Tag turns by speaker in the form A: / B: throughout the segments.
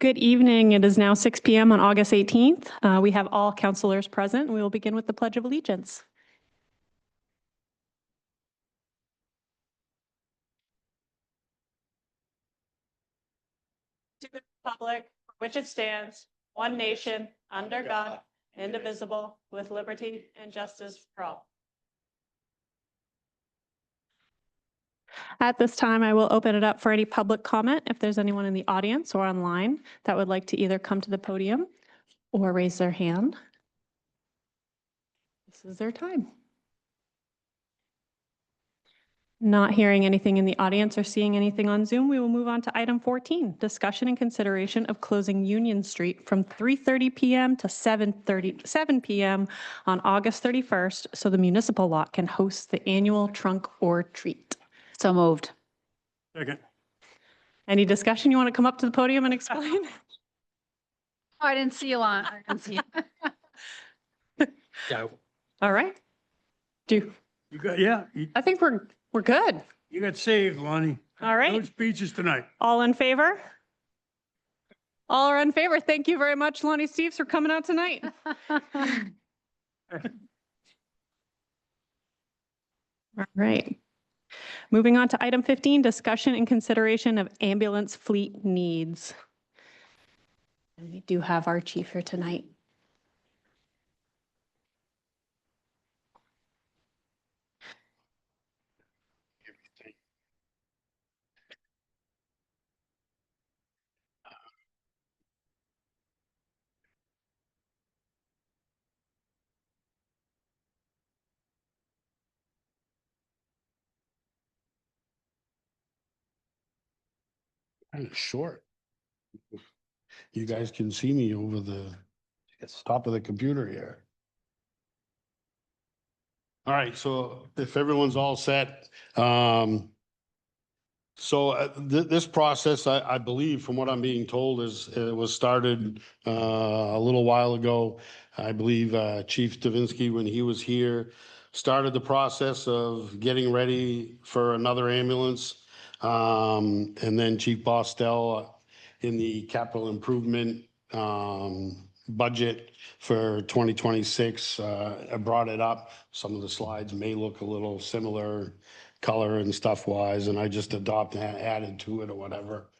A: Good evening. It is now 6 p.m. on August 18th. We have all councilors present. We will begin with the Pledge of Allegiance. To the republic for which it stands, one nation, under God, indivisible, with liberty and justice for all. At this time, I will open it up for any public comment. If there's anyone in the audience or online that would like to either come to the podium or raise their hand, this is their time. Not hearing anything in the audience or seeing anything on Zoom, we will move on to item 14, discussion and consideration of closing Union Street from 3:30 p.m. to 7 p.m. on August 31st so the municipal lot can host the annual trunk or treat.
B: So moved.
C: Second.
A: Any discussion? You want to come up to the podium and explain?
B: Oh, I didn't see you on. I didn't see you.
C: Yeah.
A: All right.
C: You got, yeah,
A: I think we're good.
C: you got saved, Lonnie.
A: All right.
C: No speeches tonight.
A: All in favor? All are in favor. Thank you very much, Lonnie Steves, for coming out tonight. All right. Moving on to item 15, discussion and consideration of ambulance fleet needs. And we do have our chief here tonight.
D: Kind of short. You guys can see me over the top of the computer here. All right, so if everyone's all set, this process, I believe, from what I'm being told, it was started a little while ago. I believe Chief Davinsky, when he was here, started the process of getting ready for another ambulance. And then Chief Bostel in the capital improvement budget for 2026 brought it up. Some of the slides may look a little similar color and stuff wise, and I just added to it or whatever.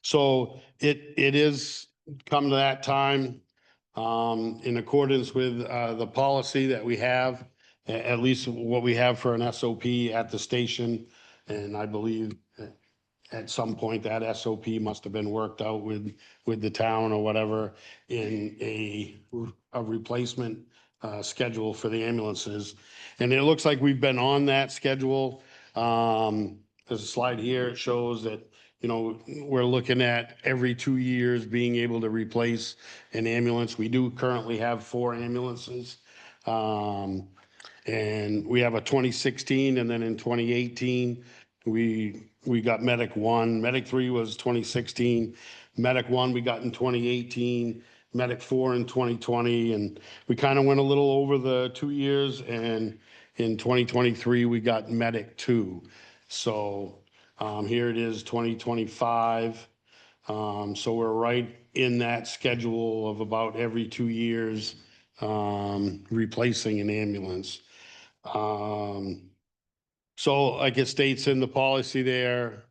D: So it is come to that time in accordance with the policy that we have, at least what we have for an SOP at the station. And I believe at some point that SOP must have been worked out with the town or whatever in a replacement schedule for the ambulances. And it looks like we've been on that schedule. There's a slide here. It shows that, you know, we're looking at every 2 years being able to replace an ambulance. We do currently have 4 ambulances. And we have a 2016, and then in 2018, we got Medic 1. Medic 3 was 2016. Medic 1 we got in 2018. Medic 4 in 2020, and we kind of went a little over the 2 years, and in 2023 we got Medic 2. So here it is 2025. So we're right in that schedule of about every 2 years replacing an ambulance. So like it states in the policy there,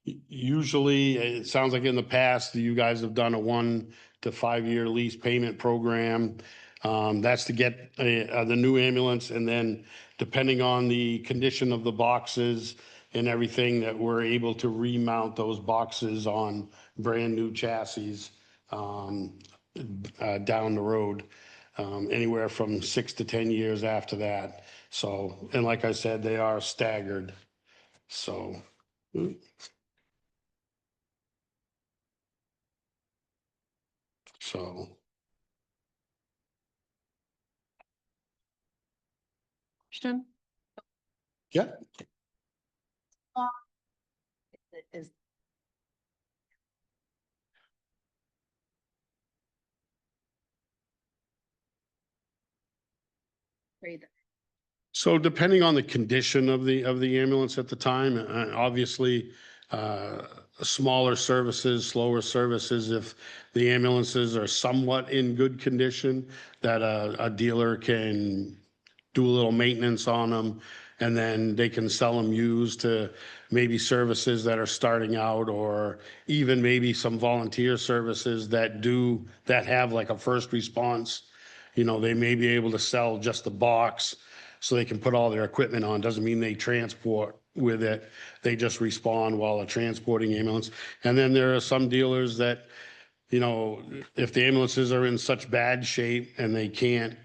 D: usually it sounds like in the past you guys have done a 1 to 5 year lease payment program. That's to get the new ambulance, and then depending on the condition of the boxes and everything, that we're able to remount those boxes on brand new chassis down the road. Anywhere from 6 to 10 years after that. So, and like I said, they are staggered. So.
A: Question?
D: Yeah.
B: Is
D: So depending on the condition of the ambulance at the time, obviously, smaller services, slower services, if the ambulances are somewhat in good condition, that a dealer can do a little maintenance on them, and then they can sell them used to maybe services that are starting out, or even maybe some volunteer services that have like a first response. You know, they may be able to sell just the box so they can put all their equipment on. Doesn't mean they transport with it. They just respond while they're transporting ambulance. And then there are some dealers that, you know, if the ambulances are in such bad shape and they can't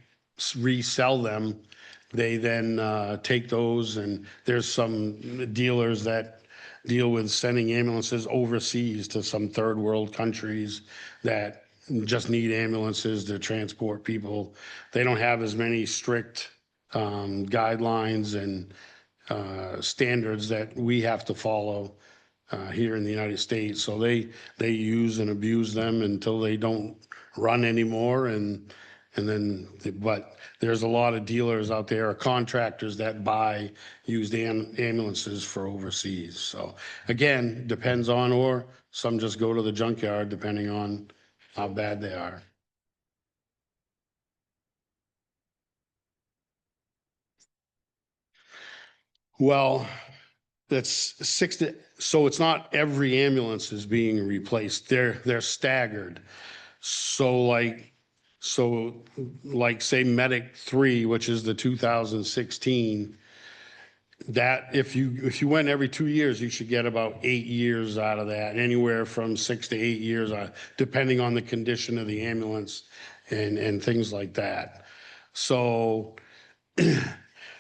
D: resell them, they then take those, and there's some dealers that deal with sending ambulances overseas to some third world countries that just need ambulances to transport people. They don't have as many strict guidelines and standards that we have to follow here in the United States. So they use and abuse them until they don't run anymore. But there's a lot of dealers out there, or contractors, that buy used ambulances for overseas. So again, depends on, or some just go to the junkyard depending on how bad they are. Well, that's so it's not every ambulance is being replaced. They're staggered. So say Medic 3, which is the 2016, that if you went every 2 years, you should get about 8 years out of that, anywhere from 6 to 8 years, depending on the condition of the ambulance and things like that. So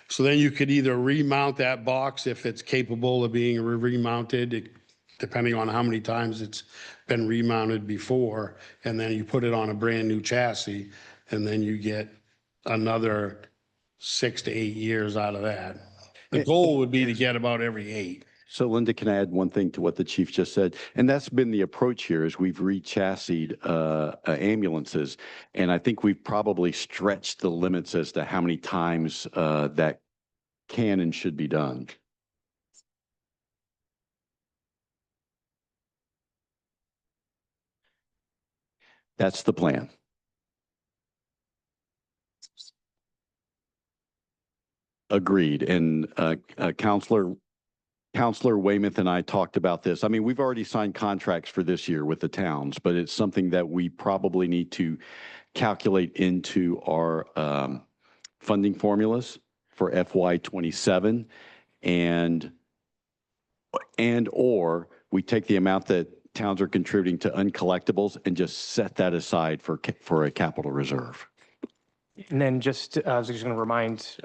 D: so then you could either remount that box if it's capable of being remounted, depending on how many times it's been remounted before, and then you put it on a brand new chassis, and then you get another 6 to 8 years out of that. The goal would be to get about every 8.
E: So Linda, can I add one thing to what the chief just said? And that's been the approach here, is we've rechassied ambulances. And I think we've probably stretched the limits as to how many times that can and should be done. That's the plan. Agreed. And Counselor Weymouth and I talked about this. I mean, we've already signed contracts for this year with the towns, but it's something that we probably need to calculate into our funding formulas for FY27, or we take the amount that towns are contributing to uncollectibles and just set that aside for a capital reserve.
F: And then just, I was just going to remind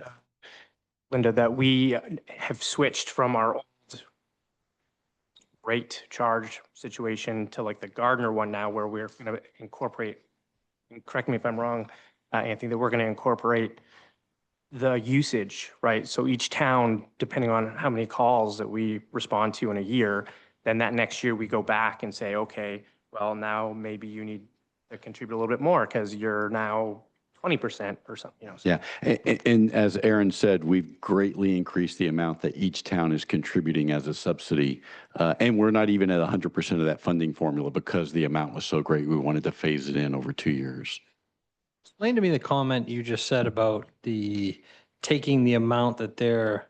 F: Linda that we have switched from our old rate charge situation to like the Gardner one now, where we're going to incorporate, and correct me if I'm wrong, Anthony, that we're going to incorporate the usage, right? So each town, depending on how many calls that we respond to in a year, then that next year we go back and say, okay, well, now maybe you need to contribute a little bit more because you're now 20% or something, you know. So.
E: Yeah, and as Aaron said, we've greatly increased the amount that each town is contributing as a subsidy. And we're not even at 100% of that funding formula because the amount was so great. We wanted to phase it in over 2 years.
G: Explain to me the comment you just said about taking the amount that they're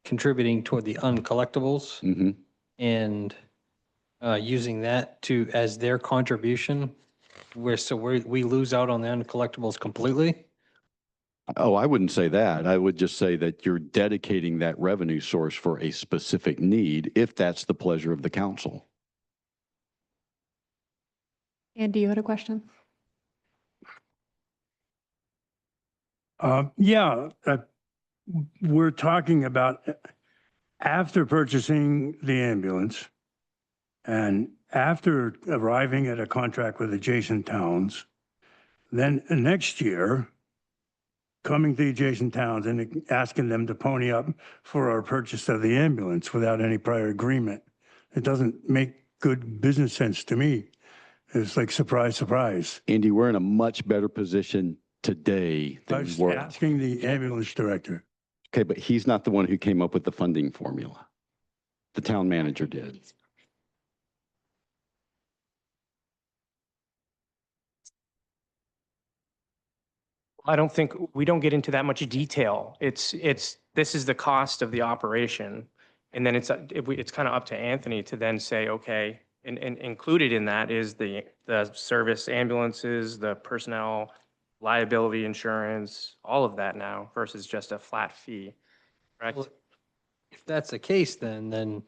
G: contributing toward the uncollectibles
E: Mm-hmm.
G: and using that as their contribution, we lose out on the uncollectibles completely?
E: Oh, I wouldn't say that. I would just say that you're dedicating that revenue source for a specific need, if that's the pleasure of the council.
A: Andy, you had a question?
C: We're talking about after purchasing the ambulance and after arriving at a contract with adjacent towns, then next year, coming to the adjacent towns and asking them to pony up for our purchase of the ambulance without any prior agreement. It doesn't make good business sense to me. It's like surprise, surprise.
E: Andy, we're in a much better position today
C: I
E: than we
C: was
E: were.
C: asking the ambulance director.
E: Okay, but he's not the one who came up with the funding formula. The town manager did.
F: I don't think, we don't get into that much detail. This is the cost of the operation. And then it's kind of up to Anthony to then say, okay, and included in that is the service ambulances, the personnel, liability insurance, all of that now versus just a flat fee, correct?
G: Well, if that's the case, then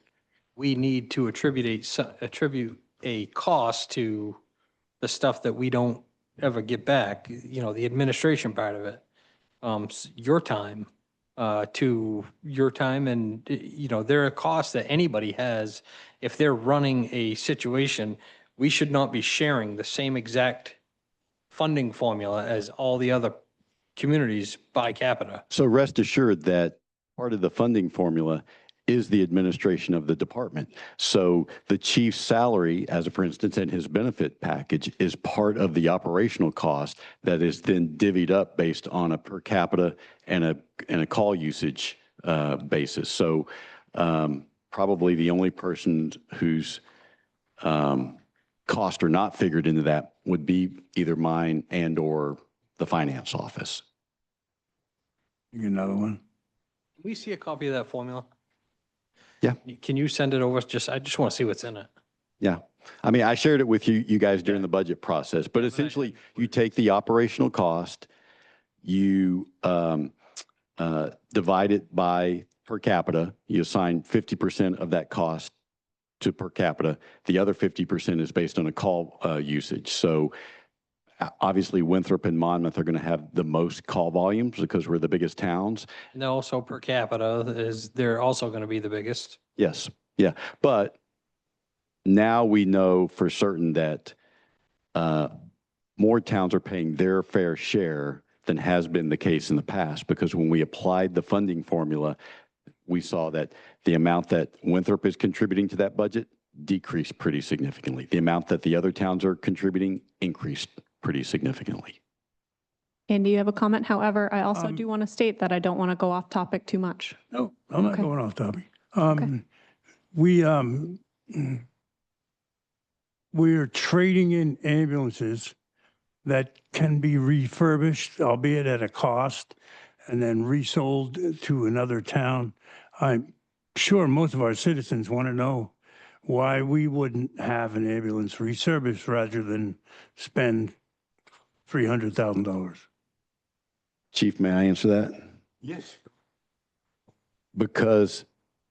G: we need to attribute a cost to the stuff that we don't ever get back, the administration part of it. Your time, to your time and, there are costs that anybody has. If they're running a situation, we should not be sharing the same exact funding formula as all the other communities by capita.
E: So rest assured that part of the funding formula is the administration of the department. So the chief's salary, as for instance, and his benefit package is part of the operational cost that is then divvied up based on a per capita and a call usage basis. So probably the only person whose costs are not figured into that would be either mine and or the finance office.
C: You get another one?
G: Can we see a copy of that formula?
E: Yeah.
G: Can you send it over? I just want to see what's in it.
E: Yeah. I mean, I shared it with you guys during the budget process, but essentially you take the operational cost, you divide it by per capita, you assign 50% of that cost to per capita. The other 50% is based on a call usage. So obviously Winthrop and Monmouth are going to have the most call volumes because we're the biggest towns.
G: And also per capita they're also going to be the biggest.
E: Yes. Yeah. But now we know for certain that more towns are paying their fair share than has been the case in the past, because when we applied the funding formula, we saw that the amount that Winthrop is contributing to that budget decreased pretty significantly. The amount that the other towns are contributing increased pretty significantly.
A: Andy, you have a comment? However, I also
C: Um,
A: do want to state that I don't want to go off topic too much.
C: No, I'm not
A: Okay.
C: going off topic.
A: Okay.
C: We're trading in ambulances that can be refurbished, albeit at a cost, and then resold to another town. I'm sure most of our citizens want to know why we wouldn't have an ambulance resurfaced rather than spend $300,000.
E: Chief, may I answer that?
D: Yes.
E: Because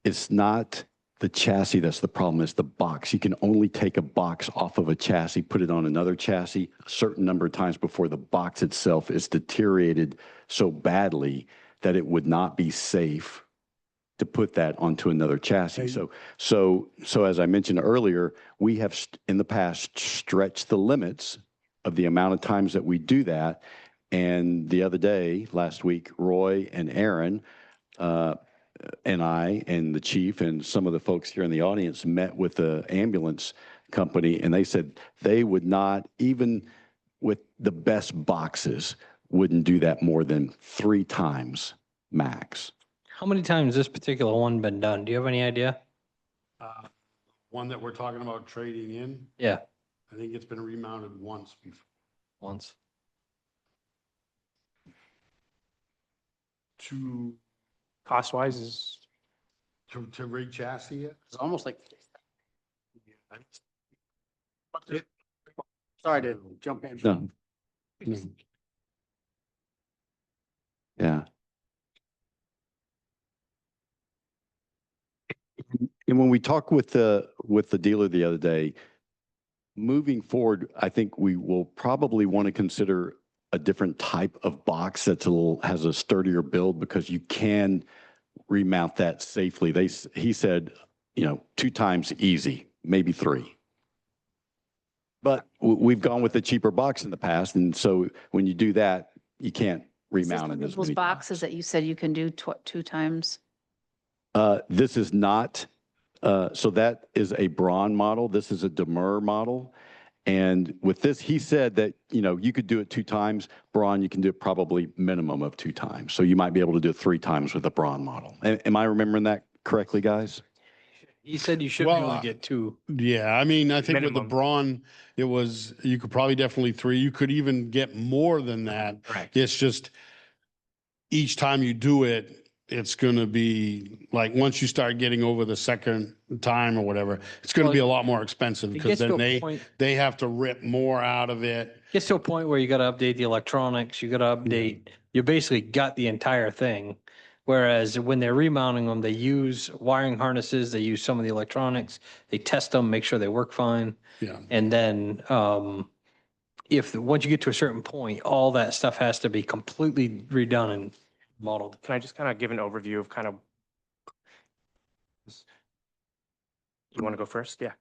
E: it's not the chassis that's the problem, it's the box. You can only take a box off of a chassis, put it on another chassis a certain number of times before the box itself is deteriorated so badly that it would not be safe to put that onto another chassis. So as I mentioned earlier, we have in the past stretched the limits of the amount of times that we do that. And the other day, last week, Roy and Aaron and I and the chief and some of the folks here in the audience met with the ambulance company, and they said they would not, even with the best boxes, wouldn't do that more than 3 times max.
G: How many times this particular one been done? Do you have any idea?
D: One that we're talking about trading in,
G: Yeah,
D: I think it's been remounted once before.
G: once.
D: To,
F: Cost wise is,
D: to rig chassis it?
H: It's almost like. Sorry to jump in.
E: No. Yeah. And when we talked with the dealer the other day, moving forward, I think we will probably want to consider a different type of box that's has a sturdier build, because you can remount that safely. He said, 2 times easy, maybe 3. But we've gone with the cheaper box in the past, and so when you do that, you can't remount it as
B: Those
E: many
B: boxes
E: times.
B: that you said you can do 2 times.
E: This is not, so that is a Braun model. This is a Demur model. And with this, he said that, you could do it 2 times. Braun, you can do it probably minimum of 2 times. So you might be able to do it 3 times with a Braun model. Am I remembering that correctly, guys?
G: He said you should be able
D: Well,
G: to get two.
D: Yeah, I mean, I think with the
F: Minimum.
D: Braun, it was, you could probably definitely three. You could even get more than that.
F: Correct.
D: It's just each time you do it, it's gonna be like, once you start getting over the second time or whatever, it's gonna
G: Well,
D: be a lot more expensive
G: It
D: because
G: gets to
D: then
G: a point,
D: they have to rip more out of it.
G: gets to a point where you gotta update the electronics, you gotta update, you basically got the entire thing. Whereas when they're remounting them, they use wiring harnesses, they use some of the electronics, they test them, make sure they work fine.
D: Yeah.
G: And then, once you get to a certain point, all that stuff has to be completely redone and modeled.
F: Can I just kind of give an overview of kind of? You want to go first? Yeah.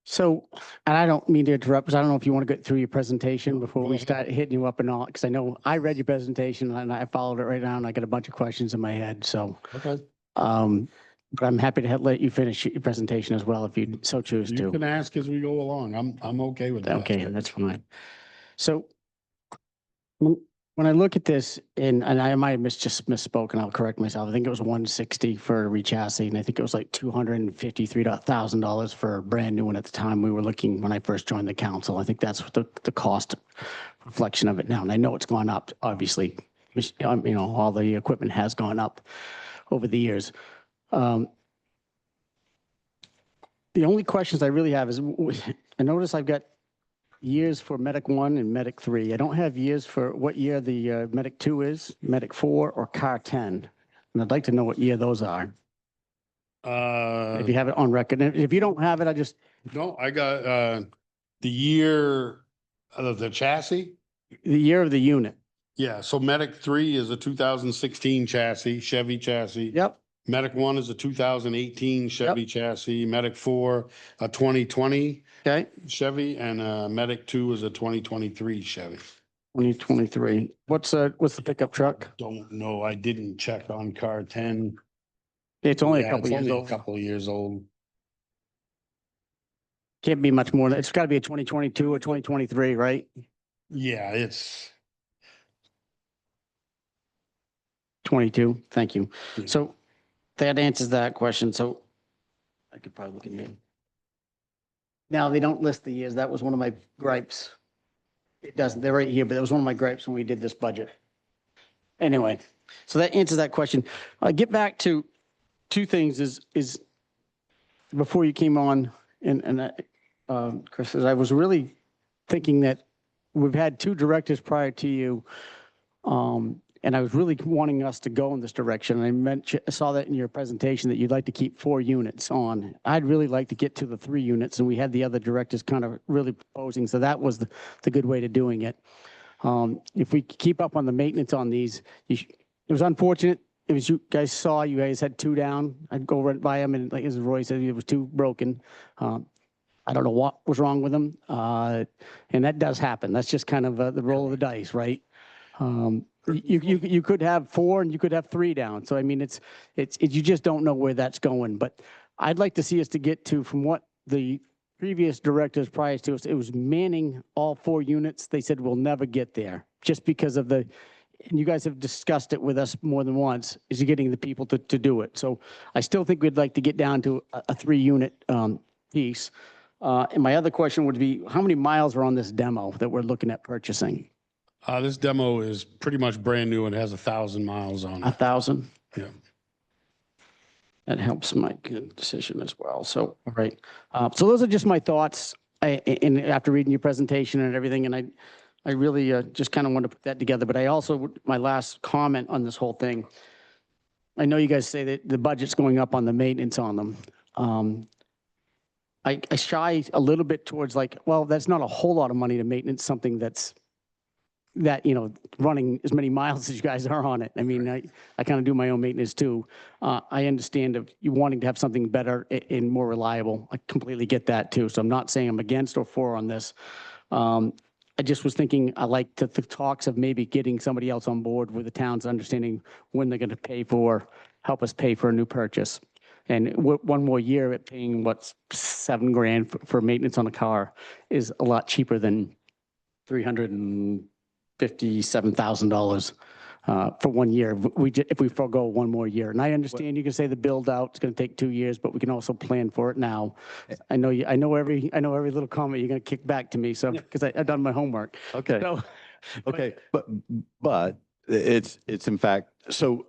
H: So, and I don't mean to interrupt, because I don't know if you want to get through your presentation before
D: Go
H: we
D: ahead.
H: start hitting you up and all, because I know I read your presentation and I followed it right now and I got a bunch of questions in my head, so.
D: Okay.
H: But I'm happy to let you finish your presentation as well if you so choose
D: You
H: to.
D: can ask as we go along. I'm okay with that.
H: Okay, that's fine. So when I look at this, and I might have just misspoken, I'll correct myself. I think it was 160 for a rechassis, and I think it was like $253,000 for a brand new one at the time we were looking when I first joined the council. I think that's what the cost reflection of it now. And I know it's gone up, obviously. All the equipment has gone up over the years. The only questions I really have is, I notice I've got years for Medic 1 and Medic 3. I don't have years for what year the Medic 2 is, Medic 4, or Car 10. And I'd like to know what year those are, if you have it on record. And if you don't have it,
D: No, I got, the year of the chassis.
H: the year of the unit.
D: Yeah, so Medic 3 is a 2016 chassis, Chevy chassis.
H: Yep.
D: Medic 1 is a 2018 Chevy chassis, Medic 4, a 2020
H: Okay,
D: Chevy, and Medic 2 is a 2023 Chevy.
H: 2023. What's the pickup truck?
D: Don't know, I didn't check on car 10.
H: It's only a
D: Yeah,
H: couple
D: it's
H: years
D: only a
H: old.
D: couple of years old.
H: Can't be much more. It's got to be a 2022 or 2023, right?
D: Yeah, it's,
H: 22. Thank you.
D: Yeah.
H: So that answers that question. So I could probably look at it. Now, they don't list the years. That was one of my gripes. It doesn't, they're right here, but that was one of my gripes when we did this budget. Anyway, so that answers that question. I get back to two things is before you came on and Chris, I was really thinking that we've had two directors prior to you. And I was really wanting us to go in this direction. I saw that in your presentation that you'd like to keep 4 units on. I'd really like to get to the 3 units, and we had the other directors kind of really proposing. So that was the good way to doing it. If we keep up on the maintenance on these, it was unfortunate. It was you guys had 2 down. I'd go right by them, and like as Roy said, it was 2 broken. I don't know what was wrong with them. And that does happen. That's just kind of the roll of the dice, right? You could have 4 and you could have 3 down. So I mean, you just don't know where that's going. But I'd like to see us to get to, from what the previous directors prior to us, it was manning all 4 units. They said we'll never get there just because of and you guys have discussed it with us more than once, is getting the people to do it. So I still think we'd like to get down to a 3-unit piece. And my other question would be, how many miles are on this demo that we're looking at purchasing?
D: this demo is pretty much brand new and has 1,000 miles on it.
H: 1,000?
D: Yeah.
H: That helps my decision as well. So, all right. So those are just my thoughts after reading your presentation and everything. And I really just kind of want to put that together. But I also, my last comment on this whole thing, I know you guys say that the budget's going up on the maintenance on them. I shy a little bit towards like, well, that's not a whole lot of money to maintenance something running as many miles as you guys are on it. I mean, I kind of do my own maintenance too. I understand of you wanting to have something better and more reliable. I completely get that too. So I'm not saying I'm against or for on this. I just was thinking, I like the talks of maybe getting somebody else on board with the town's understanding when they're going to help us pay for a new purchase. And one more year at paying what's $7,000 for maintenance on a car is a lot cheaper than $357,000 for 1 year. If we forego 1 more year. And I understand you can say the build out is going to take 2 years, but we can also plan for it now. I know every little comment you're going to kick back to me. So, because I've done my homework.
E: Okay.
H: So,
E: Okay, but it's in fact, so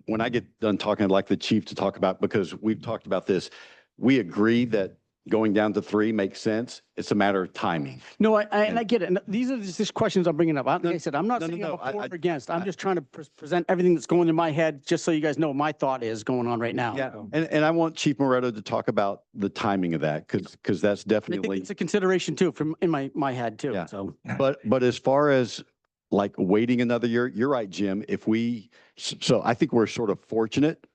E: when I get done talking, I'd like the chief to talk about, because we've talked about this. We agree that going down to 3 makes sense. It's a matter of timing.
H: no, and I get it. And these are just questions I'm bringing up. Like I said, I'm not
E: no,
H: saying
E: no,
H: I'm for
E: I-
H: or against. I'm just trying to present everything that's going in my head, just so you guys know what my thought is going on right now.
E: Yeah, and I want Chief Moretto to talk about the timing of that, because that's
H: I think
E: definitely,
H: it's a consideration too, from in my head too.
E: Yeah.
H: So.
E: but as far as like waiting another year, you're right, Jim. So I think we're sort of fortunate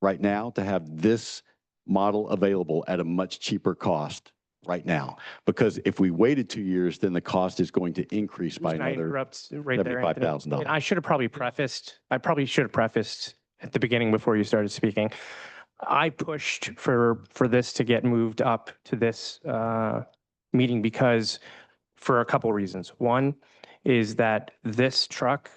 E: right now to have this model available at a much cheaper cost right now. Because if we waited 2 years, then the cost is going to increase by
F: Can I
E: another.
F: interrupt right there, Anthony?
E: $75,000.
F: And I should have probably prefaced at the beginning before you started speaking. I pushed for this to get moved up to this meeting because for a couple reasons. One is that this truck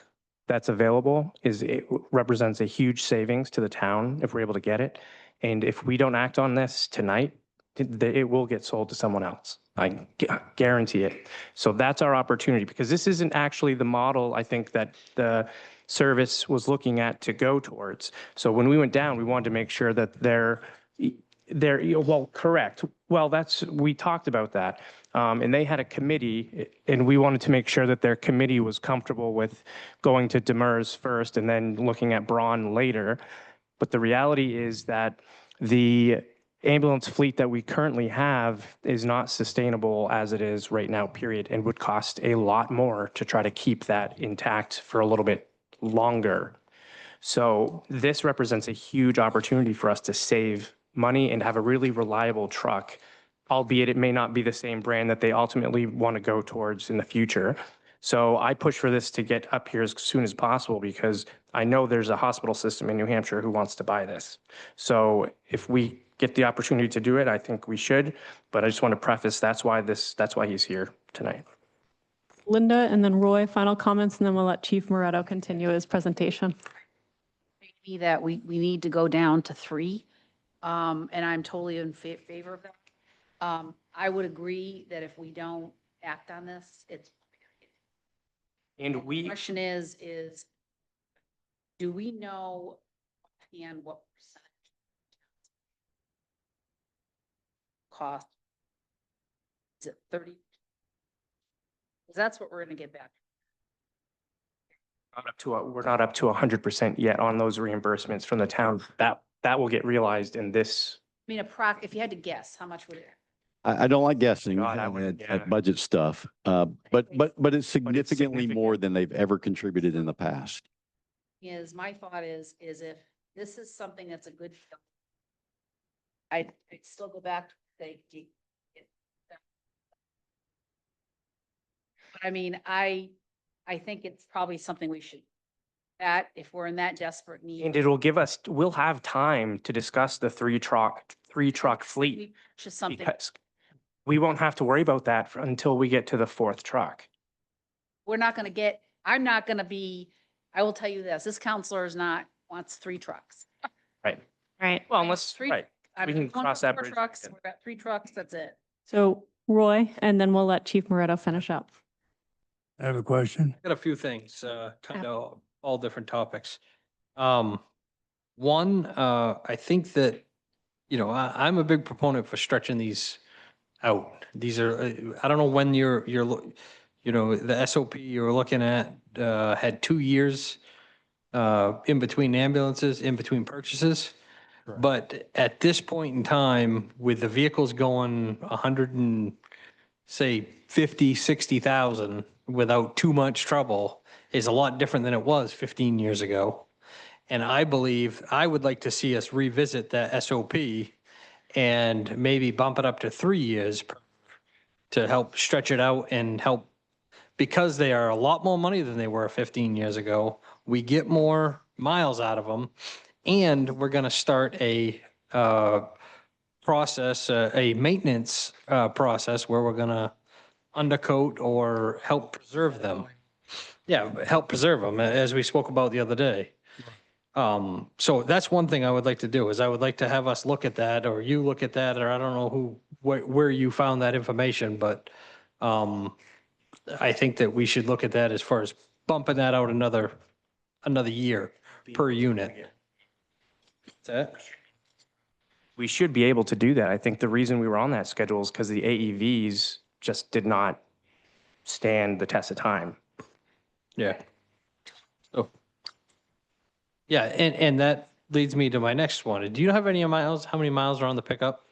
F: that's available it represents a huge savings to the town if we're able to get it. And if we don't act on this tonight, it will get sold to someone else. I guarantee it. So that's our opportunity, because this isn't actually the model I think that the service was looking at to go towards. So when we went down, we wanted to make sure that well, correct. Well, we talked about that. And they had a committee, and we wanted to make sure that their committee was comfortable with going to Demers first and then looking at Braun later. But the reality is that the ambulance fleet that we currently have is not sustainable as it is right now, period, and would cost a lot more to try to keep that intact for a little bit longer. So this represents a huge opportunity for us to save money and have a really reliable truck, albeit it may not be the same brand that they ultimately want to go towards in the future. So I push for this to get up here as soon as possible, because I know there's a hospital system in New Hampshire who wants to buy this. So if we get the opportunity to do it, I think we should. But I just want to preface, that's why he's here tonight.
A: Linda and then Roy, final comments, and then we'll let Chief Moretto continue his presentation.
B: Me that we need to go down to 3. And I'm totally in favor of that. I would agree that if we don't act on this,
F: And
B: the question is, do we know and what percentage cost? Is it 30? Because that's what we're going to get back.
F: we're not up to 100% yet on those reimbursements from the town. That will get realized in this.
B: I mean, if you had to guess, how much would it?
E: I don't like guessing
F: God, I would-
E: at
F: yeah.
E: budget stuff, but it's significantly more
F: significant.
E: than they've ever contributed in the past.
B: My thought is if this is something that's a good deal, I'd still go back to say, gee, but I mean, I think it's probably something we should, if we're in that desperate need.
F: And we'll have time to discuss the three truck fleet,
B: Just something,
F: because we won't have to worry about that until we get to the 4th truck.
B: I'm not gonna be, I will tell you this counselor wants 3 trucks.
F: Right.
A: Right.
F: Well, unless,
B: Three-
F: right.
B: I'm
F: We can
B: going for
F: cross that
B: 4
F: bridge.
B: trucks, we're at 3 trucks, that's it.
A: So Roy, and then we'll let Chief Moretto finish up.
C: I have a question.
G: Got a few things, kind of all different topics. One, I think that, I'm a big proponent for stretching these out. These are, I don't know when the SOP you're looking at, had 2 years in between ambulances, in between purchases. But at this point in time, with the vehicles going 100 and say 50, 60,000 without too much trouble is a lot different than it was 15 years ago. And I believe I would like to see us revisit that SOP and maybe bump it up to 3 years to help stretch it out and help, because they are a lot more money than they were 15 years ago. We get more miles out of them, and we're going to start a process, a maintenance process where we're going to undercoat or help preserve them. Yeah, help preserve them, as we spoke about the other day. So that's one thing I would like to do, is I would like to have us look at that, or you look at that, or I don't know who, where you found that information, but I think that we should look at that as far as bumping that out another year per unit. That,
F: We should be able to do that. I think the reason we were on that schedule is because the AEVs just did not stand the test of time.
G: yeah. So, yeah, and that leads me to my next one. Do you have any miles, how many miles are on the pickup?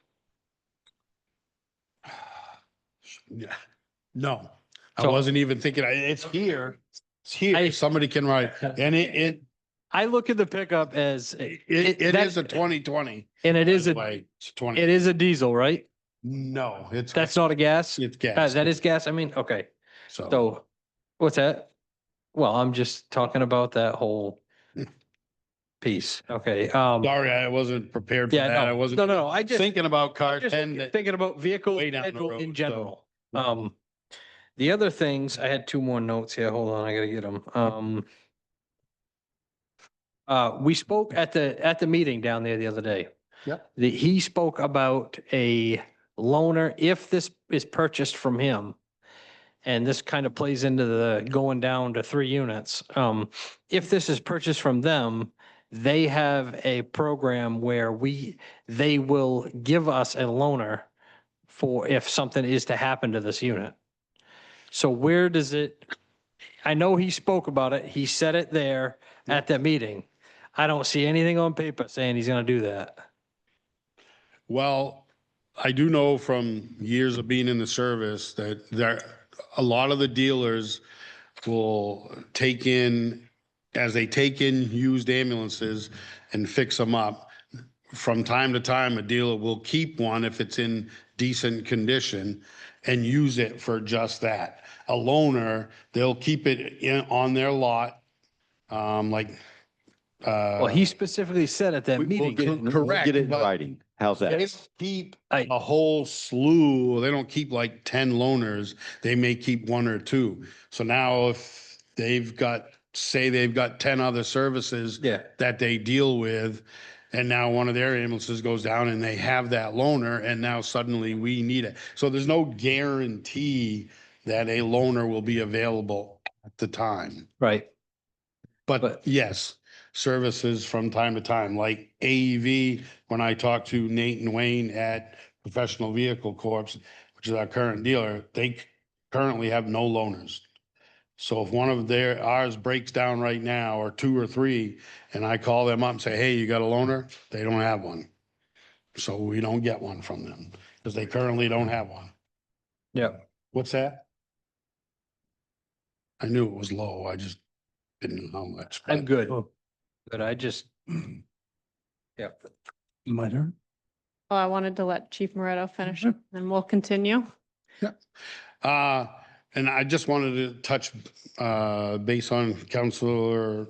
D: Yeah. No, I
G: So-
D: wasn't even thinking, it's here. It's
G: I-
D: here. Somebody can write, and it
G: I look at the pickup as,
D: it
G: that-
D: is a 2020.
G: and it is
D: by the
G: a,
D: way. It's 20.
G: it is a diesel, right?
D: No, it's.
G: That's not a gas?
D: It's gas.
G: That is gas, I mean, okay.
D: So,
G: So, what's that? Well, I'm just talking about that whole piece, okay,
D: sorry, I wasn't prepared for
G: yeah,
D: that. I
G: no,
D: wasn't
G: no, I just,
D: thinking about car
G: just
D: 10 that.
G: thinking about vehicle
D: way down the
G: schedule
D: road,
G: in
D: so-
G: general. The other things, I had two more notes here, hold on, I gotta get them, we spoke at the meeting down there the other day.
D: Yep.
G: He spoke about a loaner, if this is purchased from him, and this kind of plays into the going down to 3 units. If this is purchased from them, they have a program where they will give us a loaner for if something is to happen to this unit. So where does it, I know he spoke about it, he said it there at that meeting. I don't see anything on paper saying he's gonna do that.
D: Well, I do know from years of being in the service that a lot of the dealers will as they take in used ambulances and fix them up. From time to time, a dealer will keep one if it's in decent condition and use it for just that. A loaner, they'll keep it on their lot,
G: Well, he specifically said at that
E: We'll
G: meeting.
E: get it- we'll
D: correct,
E: Get it in
D: but-
E: writing. How's
D: They
E: that?
D: don't keep
G: I-
D: a whole slew, they don't keep like 10 loaners, they may keep 1 or 2. So now if say they've got 10 other services
G: Yeah.
D: that they deal with, and now one of their ambulances goes down and they have that loaner, and now suddenly we need it. So there's no guarantee that a loaner will be available at the time.
G: Right,
D: But
G: But-
D: yes, services from time to time, like AEV, when I talked to Nate and Wayne at Professional Vehicle Corps, which is our current dealer, they currently have no loaners. So if one of ours breaks down right now, or 2 or 3, and I call them up and say, hey, you got a loaner? They don't have one. So we don't get one from them because they currently don't have one.
G: yeah.
D: What's that? I knew it was low. I just didn't know how much.
G: I'm
D: but-
G: good. But I just, yeah.
C: My turn?
A: Oh, I wanted to let Chief Moretto finish, and we'll continue.
D: And I just wanted to touch, base on Councilor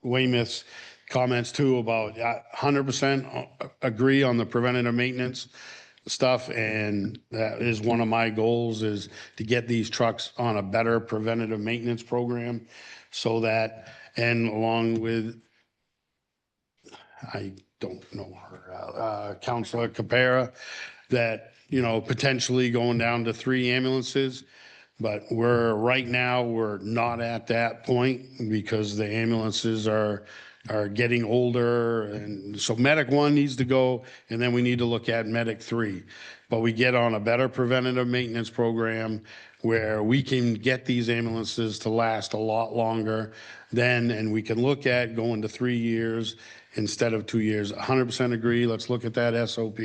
D: Weymouth's comments too about 100% agree on the preventative maintenance stuff. And that is one of my goals, is to get these trucks on a better preventative maintenance program so that, and along with, I don't know her, Councilor Capera, that, potentially going down to 3 ambulances. But right now, we're not at that point because the ambulances are getting older. And so Medic 1 needs to go, and then we need to look at Medic 3. But we get on a better preventative maintenance program where we can get these ambulances to last a lot longer then, and we can look at going to 3 years instead of 2 years. 100% agree. Let's look at that SOP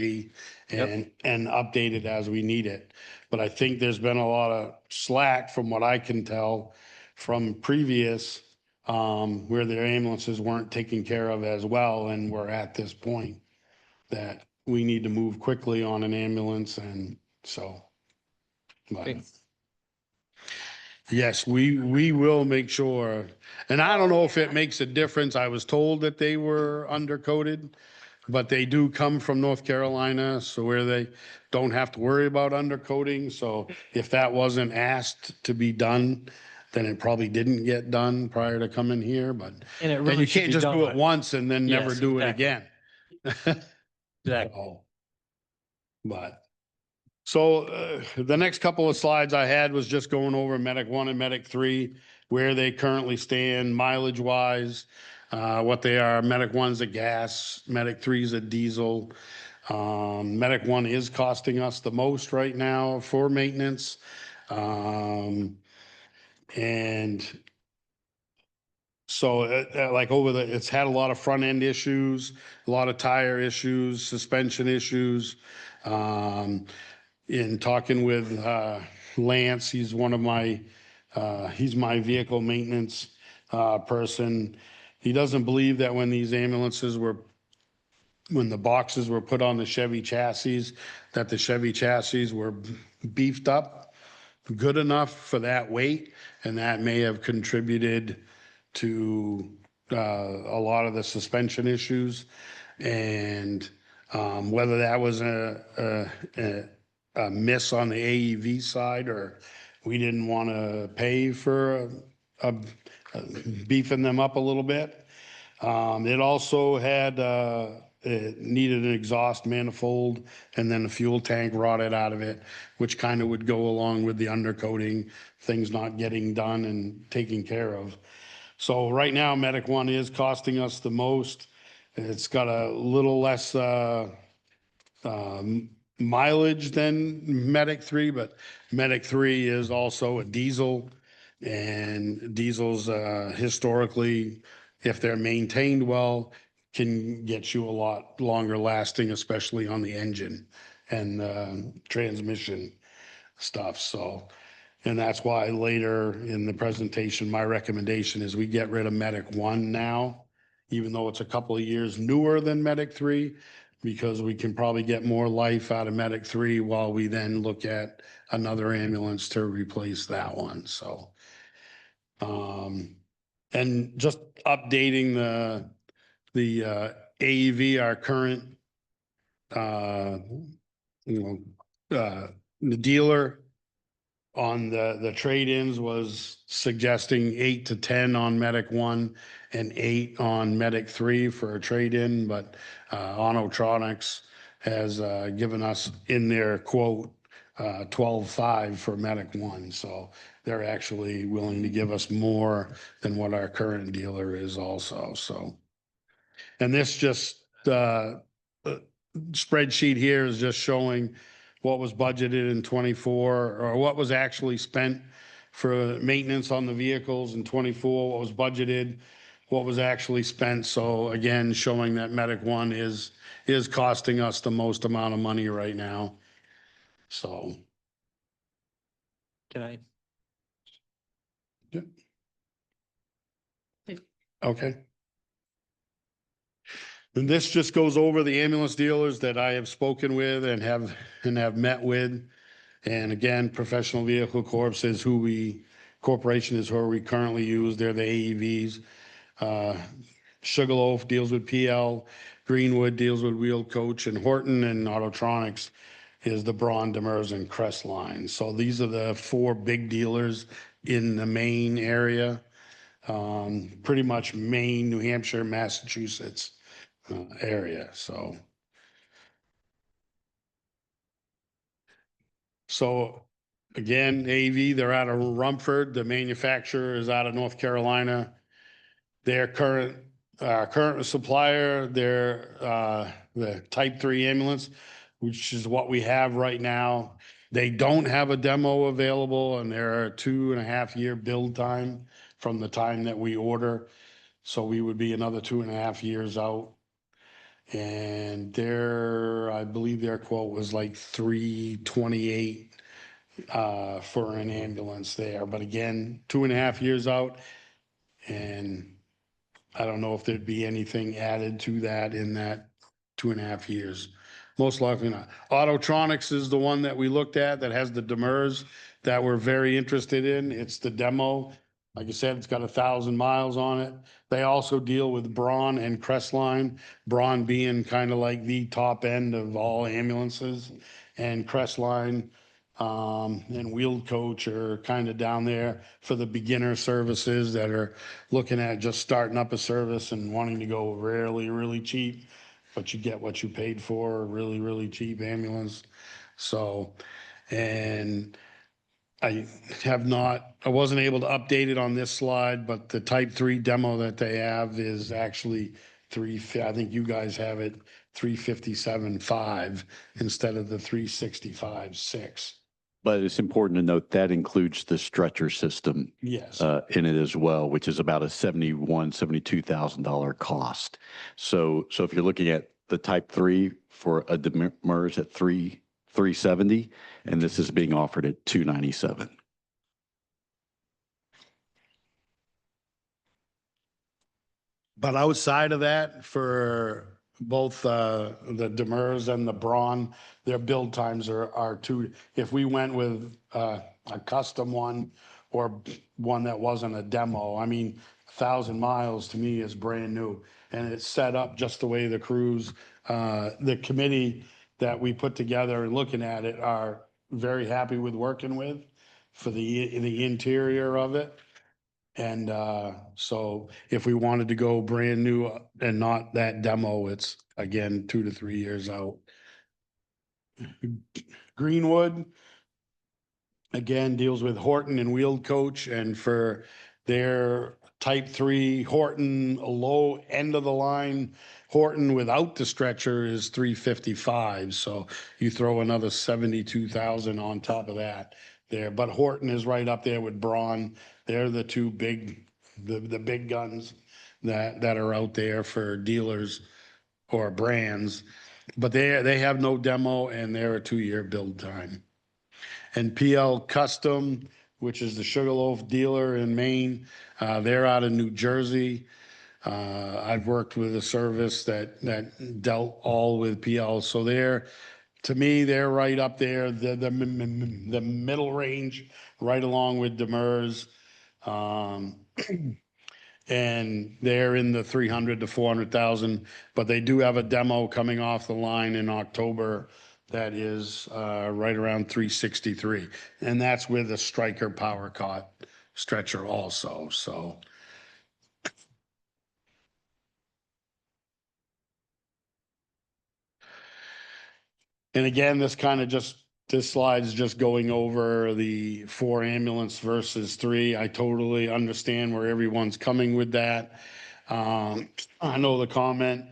D: and update it as we need it. But I think there's been a lot of slack from what I can tell from previous, where their ambulances weren't taken care of as well. And we're at this point that we need to move quickly on an ambulance, and so. but-
G: Okay.
D: Yes, we will make sure. And I don't know if it makes a difference. I was told that they were undercoated, but they do come from North Carolina, so where they don't have to worry about undercoating. So if that wasn't asked to be done, then it probably didn't get done prior to coming here, but.
G: And it
D: And
G: really
D: you
G: should
D: can't
G: be
D: just
G: done
D: do it
G: by-
D: once and then never
G: Yes,
D: do it
G: exactly.
D: again.
G: Exactly.
D: So, but, so the next couple of slides I had was just going over Medic 1 and Medic 3, where they currently stand mileage wise, what they are. Medic 1's a gas, Medic 3's a diesel. Medic 1 is costing us the most right now for maintenance. And so like it's had a lot of front end issues, a lot of tire issues, suspension issues. In talking with Lance, he's one of my, he's my vehicle maintenance person. He doesn't believe that when these ambulances were, when the boxes were put on the Chevy chassis, that the Chevy chassis were beefed up good enough for that weight, and that may have contributed to a lot of the suspension issues. And whether that was a miss on the AEV side, or we didn't want to pay for beefing them up a little bit. It also had, it needed an exhaust manifold, and then the fuel tank rotted out of it, which kind of would go along with the undercoating, things not getting done and taken care of. So right now, Medic 1 is costing us the most. It's got a little less mileage than Medic 3, but Medic 3 is also a diesel. And diesels historically, if they're maintained well, can get you a lot longer lasting, especially on the engine and transmission stuff. So, and that's why later in the presentation, my recommendation is we get rid of Medic 1 now, even though it's a couple of years newer than Medic 3, because we can probably get more life out of Medic 3 while we then look at another ambulance to replace that one. So, and just updating the AEV, our current, the dealer on the trade-ins was suggesting 8 to 10 on Medic 1 and 8 on Medic 3 for a trade-in, but Autotronics has given us in their quote 12.5 for Medic 1. So they're actually willing to give us more than what our current dealer is also. So, and this just spreadsheet here is just showing what was budgeted in 24, or what was actually spent for maintenance on the vehicles in 24, what was budgeted, what was actually spent. So again, showing that Medic 1 is costing us the most amount of money right now. So,
G: Can I?
D: okay. And this just goes over the ambulance dealers that I have spoken with and have met with. And again, Professional Vehicle Corp is corporation is who we currently use. They're the AEVs. Sugarloaf deals with PL, Greenwood deals with Wheel Coach, and Horton and Autotronics is the Braun, Demers, and Crest line. So these are the 4 big dealers in the Maine area. Pretty much Maine, New Hampshire, Massachusetts area. So again, AV, they're out of Rumford. The manufacturer is out of North Carolina. Their current supplier, they're the Type 3 ambulance, which is what we have right now. They don't have a demo available, and they're a 2.5-year build time from the time that we order. So we would be another 2.5 years out. And I believe their quote was like $328 for an ambulance there. But again, 2.5 years out, and I don't know if there'd be anything added to that in that 2.5 years. Most likely not. Autotronics is the one that we looked at that has the Demers that we're very interested in. It's the demo. Like I said, it's got 1,000 miles on it. They also deal with Braun and Crestline. Braun being kind of like the top end of all ambulances, and Crestline and Wheeled Coach are kind of down there for the beginner services that are looking at just starting up a service and wanting to go really, really cheap, but you get what you paid for, really, really cheap ambulance. So, and I wasn't able to update it on this slide, but the type 3 demo that they have is actually I think you guys have it 357.5 instead of the 365.6.
E: But it's important to note that includes the stretcher system
D: Yes.
E: in it as well, which is about a $72,000 cost. So if you're looking at the type 3 for a Demers at 370, and this is being offered at 297.
D: But outside of that, for both the Demers and the Braun, their build times are two. If we went with a custom one or one that wasn't a demo, I mean, 1,000 miles to me is brand new. And it's set up just the way the crews, the committee that we put together and looking at it are very happy with working with for the interior of it. And so if we wanted to go brand new and not that demo, it's again 2 to 3 years out. Greenwood, again, deals with Horton and Wheeled Coach, and for their type 3 Horton, low end of the line, Horton without the stretcher is 355. So you throw another 72,000 on top of that there. But Horton is right up there with Braun. They're the two big, the big guns that are out there for dealers or brands. But they have no demo and they're a 2-year build time. And PL Custom, which is the Sugarloaf dealer in Maine, they're out of New Jersey. I've worked with a service that dealt all with PL, so to me, they're right up there, the middle range, right along with Demers. And they're in the 300 to 400,000, but they do have a demo coming off the line in October that is right around 363, and that's with a Stryker power cot stretcher also. So. And again, this slide is just going over the 4 ambulance versus 3. I totally understand where everyone's coming with that. I know the comment,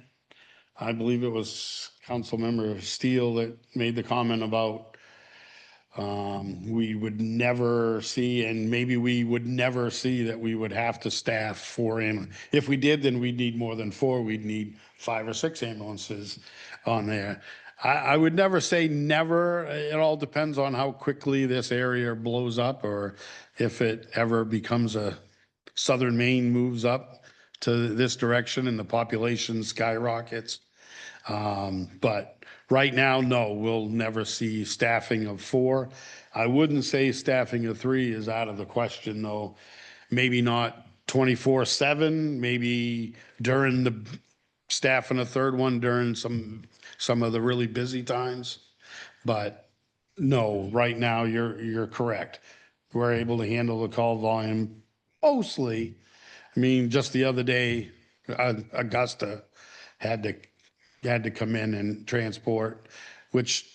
D: I believe it was Councilmember Steele that made the comment about we would never see, and maybe we would never see that we would have to staff 4 ambulances. If we did, then we'd need more than 4. We'd need 5 or 6 ambulances on there. I would never say never. It all depends on how quickly this area blows up, or if it ever becomes southern Maine moves up to this direction and the population skyrockets. But right now, no, we'll never see staffing of 4. I wouldn't say staffing of 3 is out of the question, though. Maybe not 24/7, maybe during the staffing a 3rd one during some of the really busy times. But no, right now, you're correct. We're able to handle the call volume mostly. I mean, just the other day, Augusta had to come in and transport, which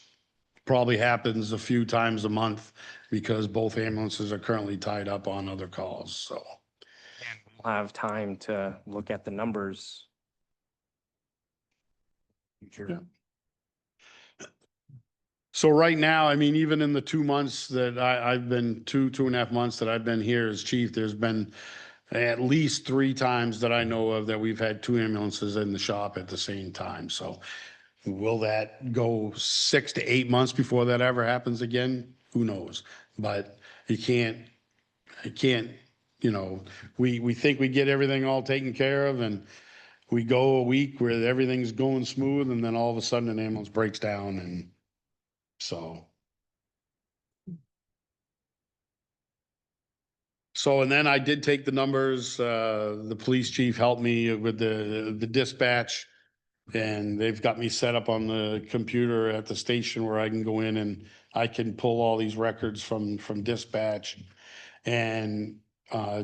D: probably happens a few times a month because both ambulances are currently tied up on other calls, so.
F: We'll have time to look at the numbers.
D: Yeah. So right now, I mean, even in the 2 months that I've been, 2.5 months that I've been here as chief, there's been at least 3 times that I know of that we've had 2 ambulances in the shop at the same time. So will that go 6 to 8 months before that ever happens again? Who knows? But you can't, we think we get everything all taken care of, and we go a week where everything's going smooth, and then all of a sudden an ambulance breaks down, and so. So, and then I did take the numbers, the police chief helped me with the dispatch, and they've got me set up on the computer at the station where I can go in and I can pull all these records from dispatch. And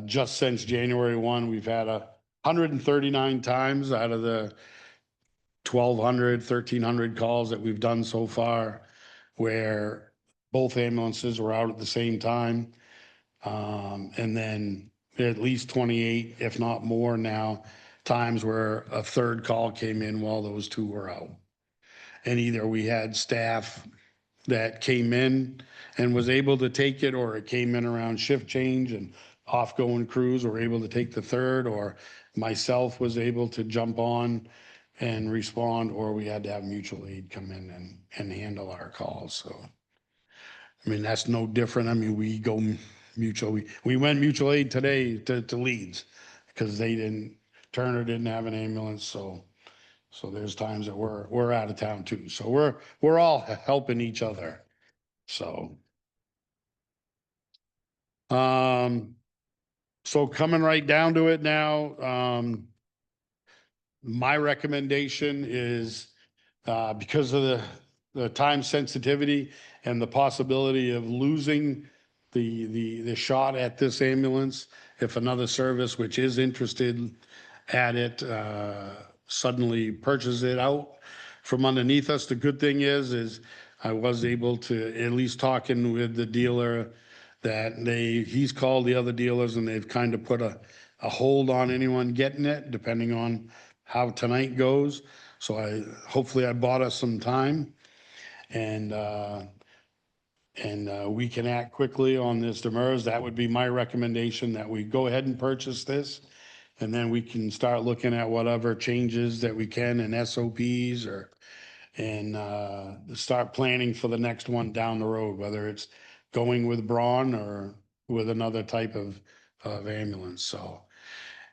D: just since January 1, we've had 139 times out of the 1,200, 1,300 calls that we've done so far where both ambulances were out at the same time. And then at least 28, if not more now, times where a third call came in while those two were out. And either we had staff that came in and was able to take it, or it came in around shift change and off-going crews were able to take the third, or myself was able to jump on and respond, or we had to have mutual aid come in and handle our calls. So, I mean, that's no different. I mean, we go mutual, we went mutual aid today to Leeds because Turner didn't have an ambulance. So there's times that we're out of town too. So we're all helping each other. So, so coming right down to it now, my recommendation is, because of the time sensitivity and the possibility of losing the shot at this ambulance, if another service which is interested at it, suddenly purchase it out from underneath us. The good thing is I was able to, at least talking with the dealer, that he's called the other dealers and they've kind of put a hold on anyone getting it, depending on how tonight goes. So hopefully I bought us some time, and we can act quickly on this demers. That would be my recommendation, that we go ahead and purchase this. And then we can start looking at whatever changes that we can in SOPs and start planning for the next one down the road, whether it's going with Braun or with another type of ambulance. So,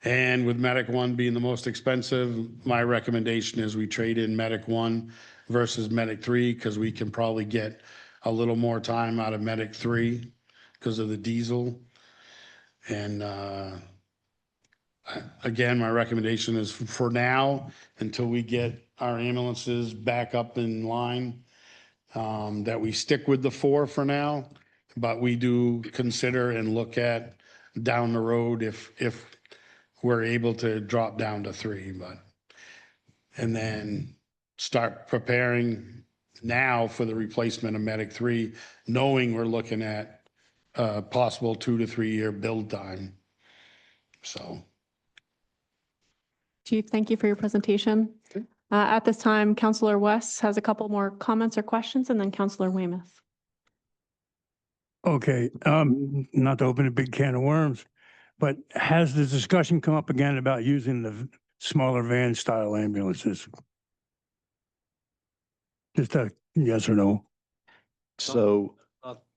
D: and with Medic One being the most expensive, my recommendation is we trade in Medic One versus Medic Three, because we can probably get a little more time out of Medic Three because of the diesel. And again, my recommendation is for now, until we get our ambulances back up in line, that we stick with the 4 for now, but we do consider and look at down the road if we're able to drop down to 3, and then start preparing now for the replacement of Medic 3, knowing we're looking at possible 2 to 3 year build time. So.
A: Chief, thank you for your presentation. At this time, Councillor West has a couple more comments or questions, and then Councillor Weymouth.
C: Okay, not to open a big can of worms, but has the discussion come up again about using the smaller van style ambulances? Just a yes or no?
E: So,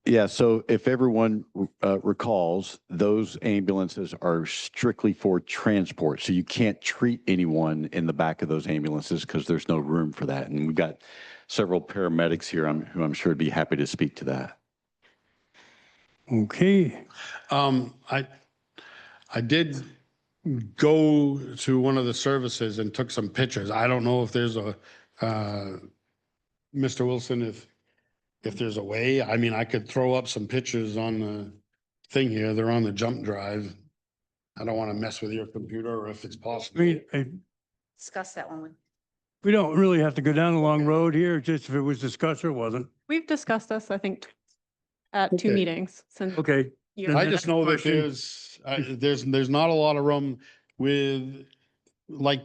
E: yeah, so if everyone recalls, those ambulances are strictly for transport. So you can't treat anyone in the back of those ambulances because there's no room for that. And we've got several paramedics here who I'm sure would be happy to speak to that.
C: Okay.
D: I did go to one of the services and took some pictures. I don't know if there's a, Mr. Wilson, if there's a way. I mean, I could throw up some pictures on the thing here. They're on the jump drive. I don't want to mess with your computer, or if it's
C: I
D: possible.
C: mean,
B: Discuss that one with.
C: we don't really have to go down a long road here, just if it was discussed or wasn't.
A: We've discussed this, I think, at 2
D: Okay.
A: meetings since.
C: Okay.
A: you're-
D: I just know that
C: Question.
D: there's not a lot of room with, like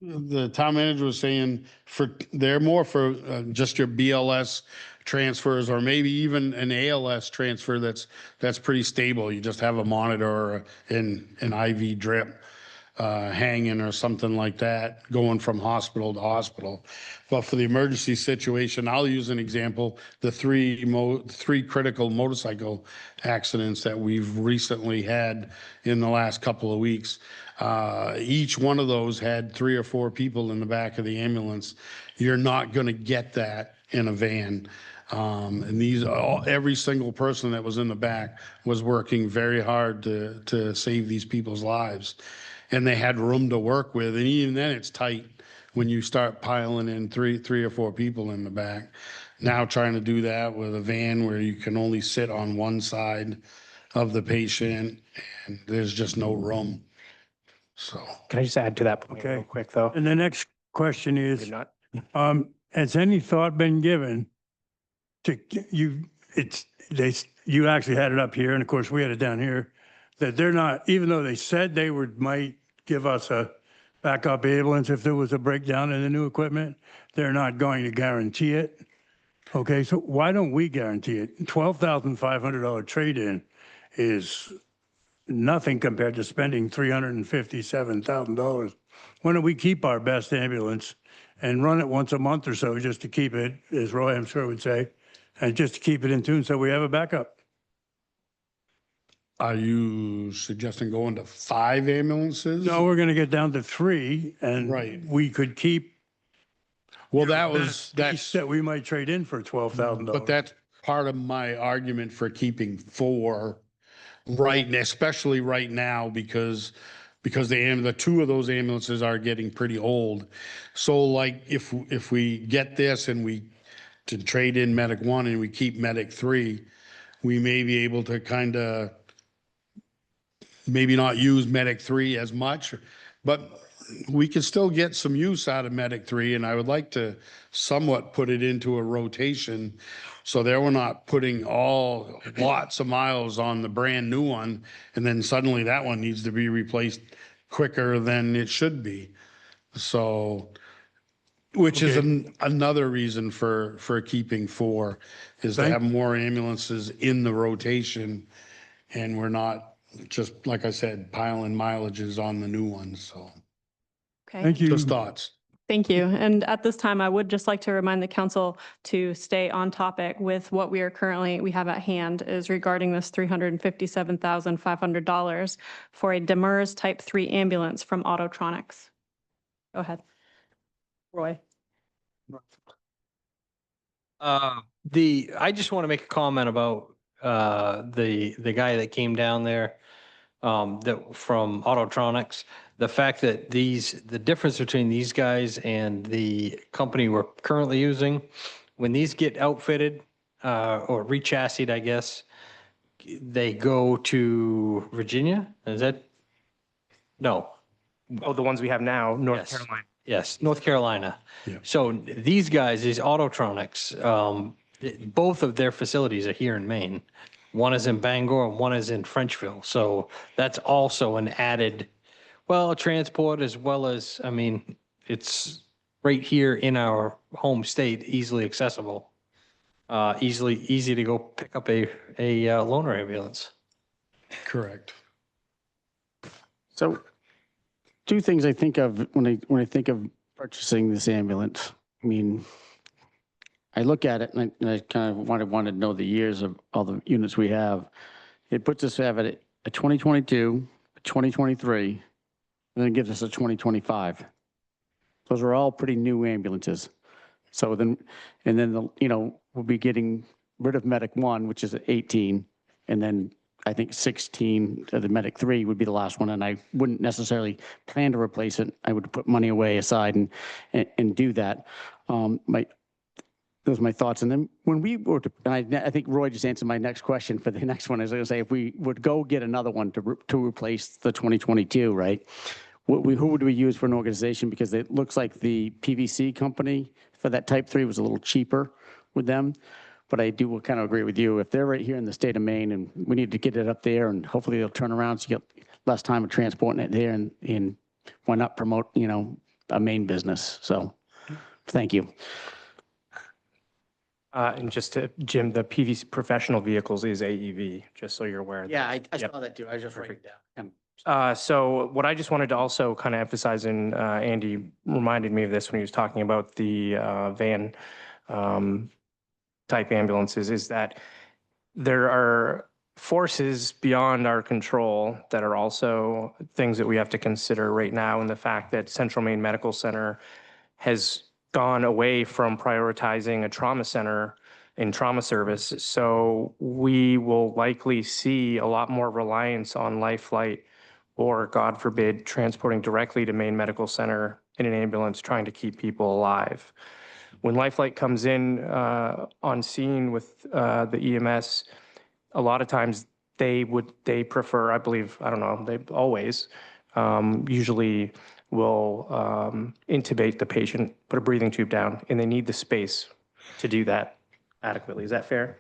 D: the town manager was saying, they're more for just your BLS transfers, or maybe even an ALS transfer that's pretty stable. You just have a monitor or an IV drip hanging or something like that, going from hospital to hospital. But for the emergency situation, I'll use an example, the three critical motorcycle accidents that we've recently had in the last couple of weeks. Each one of those had 3 or 4 people in the back of the ambulance. You're not going to get that in a van. And every single person that was in the back was working very hard to save these people's lives. And they had room to work with. And even then it's tight when you start piling in three or 4 people in the back. now trying to do that with a van where you can only sit on one side of the patient and there's just no room. So.
F: Can I just add to that point real
C: Okay.
F: quick, though?
C: And the next question
F: You're
C: is,
F: not-
C: has any thought been given to you actually had it up here, and of course we had it down here, that they're not, even though they said they might give us a backup ambulance if there was a breakdown in the new equipment, they're not going to guarantee it. Okay, so why don't we guarantee it? $12,500 trade-in is nothing compared to spending $357,000. Why don't we keep our best ambulance and run it once a month or so just to keep it, as Roy I'm sure would say, and just to keep it in tune so we have a backup?
D: Are you suggesting going to 5 ambulances?
C: No, we're going to get down to 3 and
D: Right.
C: we could keep
D: Well,
C: piece
D: that's,
C: that we might trade in for $12,000.
D: but that's part of my argument for keeping 4 right, especially right now, because the 2 of those ambulances are getting pretty old. So like if we get this and to trade in Medic 1 and we keep Medic 3, we may be able to kind of maybe not use Medic 3 as much, but we can still get some use out of Medic 3, and I would like to somewhat put it into a rotation. So there we're not putting lots of miles on the brand new one, and then suddenly that one needs to be replaced quicker than it should be. So, which is another reason for keeping 4, is to have more ambulances in the rotation, and we're not, just like I said, piling mileages on the new ones, so.
A: Okay.
C: Thank you.
D: Just thoughts.
A: Thank you. And at this time, I would just like to remind the council to stay on topic with what we have at hand is regarding this $357,500 for a Demers Type 3 ambulance from Autotronics. Go ahead. Roy.
G: I just want to make a comment about the guy that came down there that from Autotronics. The fact that the difference between these guys and the company we're currently using, when these get outfitted or rechassied, I guess, they go to Virginia. Is that? No.
F: Oh, the ones we have now, North
G: Yes.
F: Carolina.
G: Yes, North Carolina.
D: Yeah.
G: So these guys, these Autotronics, both of their facilities are here in Maine. One is in Bangor and one is in Frenchville. So that's also an added, transport as well as, I mean, it's right here in our home state, easily accessible. Easy to go pick up a loaner ambulance.
D: Correct.
H: So 2 things I think of when I think of purchasing this ambulance. I mean, I look at it and I kind of wanted to know the years of all the units we have. It puts us at a 2022, a 2023, and then it gives us a 2025. Those are all pretty new ambulances. So then, we'll be getting rid of Medic 1, which is 18, and then I think 16 of the Medic 3 would be the last one, and I wouldn't necessarily plan to replace it. I would put money away aside and do that. Those are my thoughts. And then when we were to, and I think Roy just answered my next question for the next one. I was going to say, if we would go get another one to replace the 2022, right? Who would we use for an organization? Because it looks like the PVC company for that Type 3 was a little cheaper with them. But I do kind of agree with you. If they're right here in the state of Maine and we need to get it up there and hopefully they'll turn around so you get less time of transporting it there and why not promote, a Maine business? So thank you.
F: And just to, Jim, the PVC professional vehicles is AEV, just so you're aware.
H: Yeah, I
F: Yep.
H: saw that too. I was just writing it down.
F: So what I just wanted to also kind of emphasize, and Andy reminded me of this when he was talking about the van type ambulances, is that there are forces beyond our control that are also things that we have to consider right now, and the fact that Central Maine Medical Center has gone away from prioritizing a trauma center in trauma service. So we will likely see a lot more reliance on Life Flight or, God forbid, transporting directly to Maine Medical Center in an ambulance trying to keep people alive. when Lifelight comes in on scene with the EMS, a lot of times they prefer, I believe, I don't know, they always usually will intubate the patient, put a breathing tube down, and they need the space to do that adequately. Is that fair?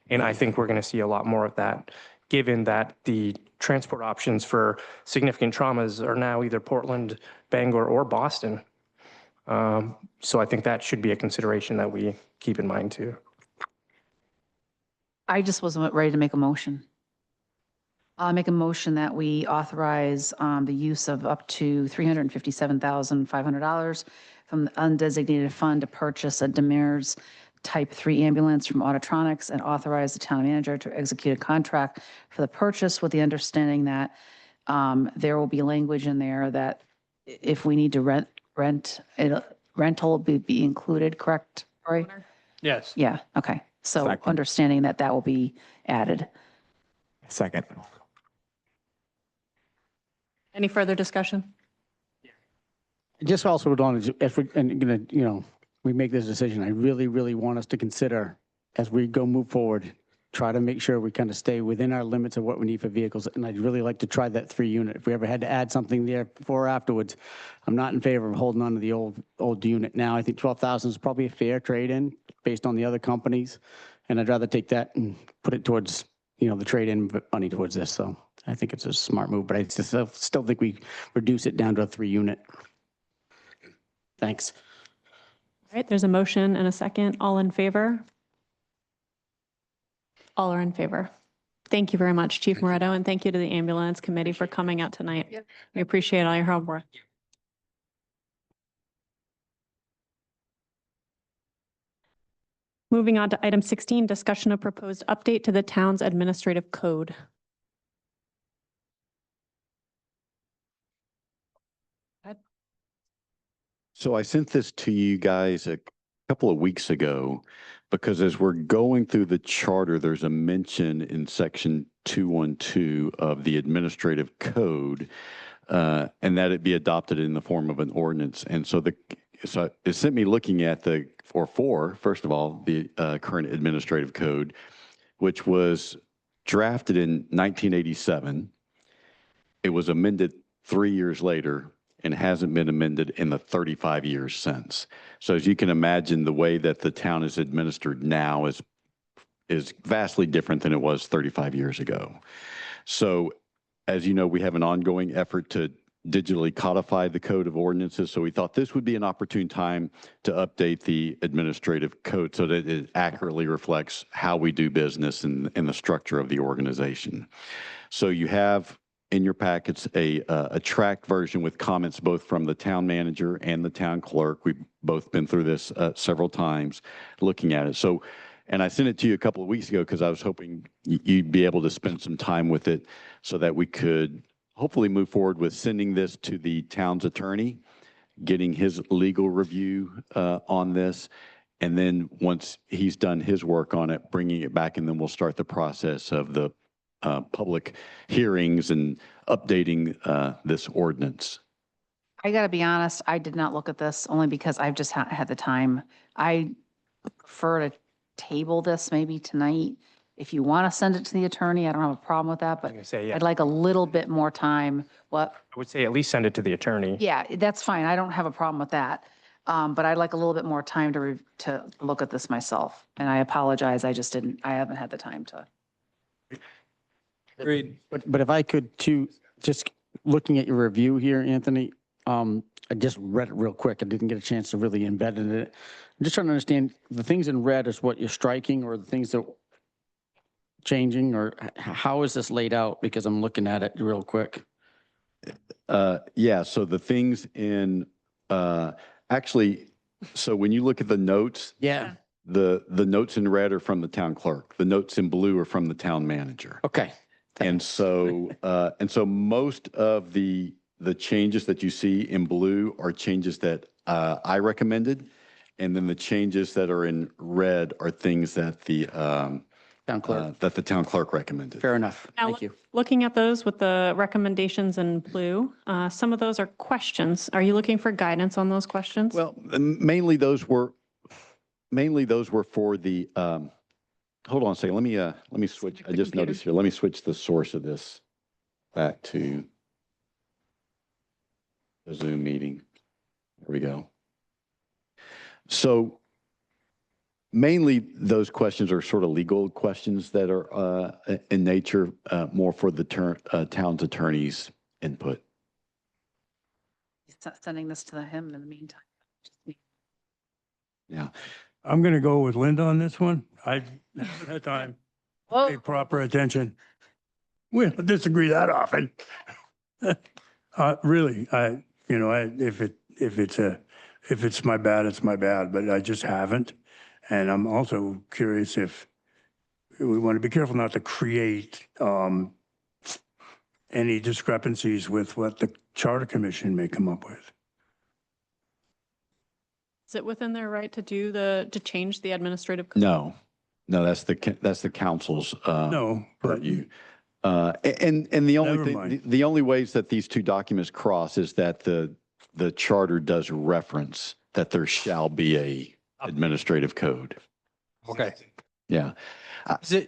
F: And I think we're going to see a lot more of that, given that the transport options for significant traumas are now either Portland, Bangor, or Boston. So I think that should be a consideration that we keep in mind too.
B: I just wasn't ready to make a motion. I'll make a motion that we authorize the use of up to $357,500 from the undesignated fund to purchase a Demers Type 3 ambulance from Autotronics and authorize the town manager to execute a contract for the purchase with the understanding that there will be language in there that if we need to rental will be included, correct, Rory?
G: Yes.
B: Yeah, okay. So
I: Second.
B: understanding that that will be added.
I: Second.
A: Any further discussion?
H: Just also want to, if we're, and gonna, you know, we make this decision, I really, really want us to consider as we move forward, try to make sure we kind of stay within our limits of what we need for vehicles. And I'd really like to try that 3 unit. If we ever had to add something there before or afterwards, I'm not in favor of holding on to the old unit now. I think 12,000 is probably a fair trade-in based on the other companies. And I'd rather take that and put it towards, you know, the trade-in money towards this. So I think it's a smart move, but I still think we reduce it down to a 3 unit. Thanks.
A: All right, there's a motion and a second. All in favor? All are in favor. Thank you very much, Chief Moretto, and thank you to the ambulance committee for coming out tonight.
B: Yep.
A: We appreciate all your hard work. Moving on to item 16, discussion of proposed update to the town's administrative code.
E: So I sent this to you guys a couple of weeks ago because as we're going through the charter, there's a mention in section 212 of the administrative code, and that it be adopted in the form of an ordinance. And so so it sent me looking at first of all, the current administrative code, which was drafted in 1987. It was amended 3 years later and hasn't been amended in the 35 years since. So as you can imagine, the way that the town is administered now is vastly different than it was 35 years ago. So as you know, we have an ongoing effort to digitally codify the code of ordinances. So we thought this would be an opportune time to update the administrative code so that it accurately reflects how we do business and the structure of the organization. So you have in your packets a tracked version with comments both from the town manager and the town clerk. We've both been through this several times looking at it. So, and I sent it to you a couple of weeks ago because I was hoping you'd be able to spend some time with it so that we could hopefully move forward with sending this to the town's attorney, getting his legal review on this. And then once he's done his work on it, bringing it back, and then we'll start the process of the public hearings and updating this ordinance.
B: I got to be honest, I did not look at this only because I've just had the time. I prefer to table this maybe tonight. If you want to send it to the attorney, I don't have a problem with that,
F: I
B: but
F: was gonna say, yeah,
B: I'd like a little bit more time. What?
F: I would say at least send it to the attorney.
B: Yeah, that's fine. I don't have a problem with that. But I'd like a little bit more time to look at this myself. And I apologize. I haven't had the time to.
G: Agreed.
H: But if I could too, just looking at your review here, Anthony, I just read it real quick. I didn't get a chance to really embed in it. I'm just trying to understand the things in red is what you're striking or the things that changing, or how is this laid out? Because I'm looking at it real quick.
E: Yeah, so the things in, actually, so when you look at the notes,
H: Yeah.
E: the notes in red are from the town clerk. The notes in blue are from the town manager.
H: Okay.
E: And so most of the changes that you see in blue are changes that I recommended. And then the changes that are in red are things that the town clerk recommended.
H: Fair enough.
A: Now,
H: Thank you.
A: looking at those with the recommendations in blue, some of those are questions. Are you looking for guidance on those questions?
E: Well, mainly those were mainly those were for the, hold on a second, let me switch,
A: Select
E: I
A: the
E: just
A: computer.
E: noticed here, let me switch the source of this back to the Zoom meeting. There we go. So mainly those questions are sort of legal questions that are in nature, more for the town's attorney's input.
B: Sending this to him in the meantime.
E: Yeah.
C: I'm going to go with Linda on this one. I haven't had time to
B: Well,
C: pay proper attention. We don't disagree that often. Really, if it's my bad, it's my bad, but I just haven't. And I'm also curious if we want to be careful not to create any discrepancies with what the Charter Commission may come up with.
A: Is it within their right to to change the administrative? Code?
E: No, that's the council's
C: No, but
E: purview. And the only
C: Never
E: thing,
C: mind.
E: the only ways that these two documents cross is that the charter does reference that there shall be a administrative code.
G: Okay.
E: Yeah.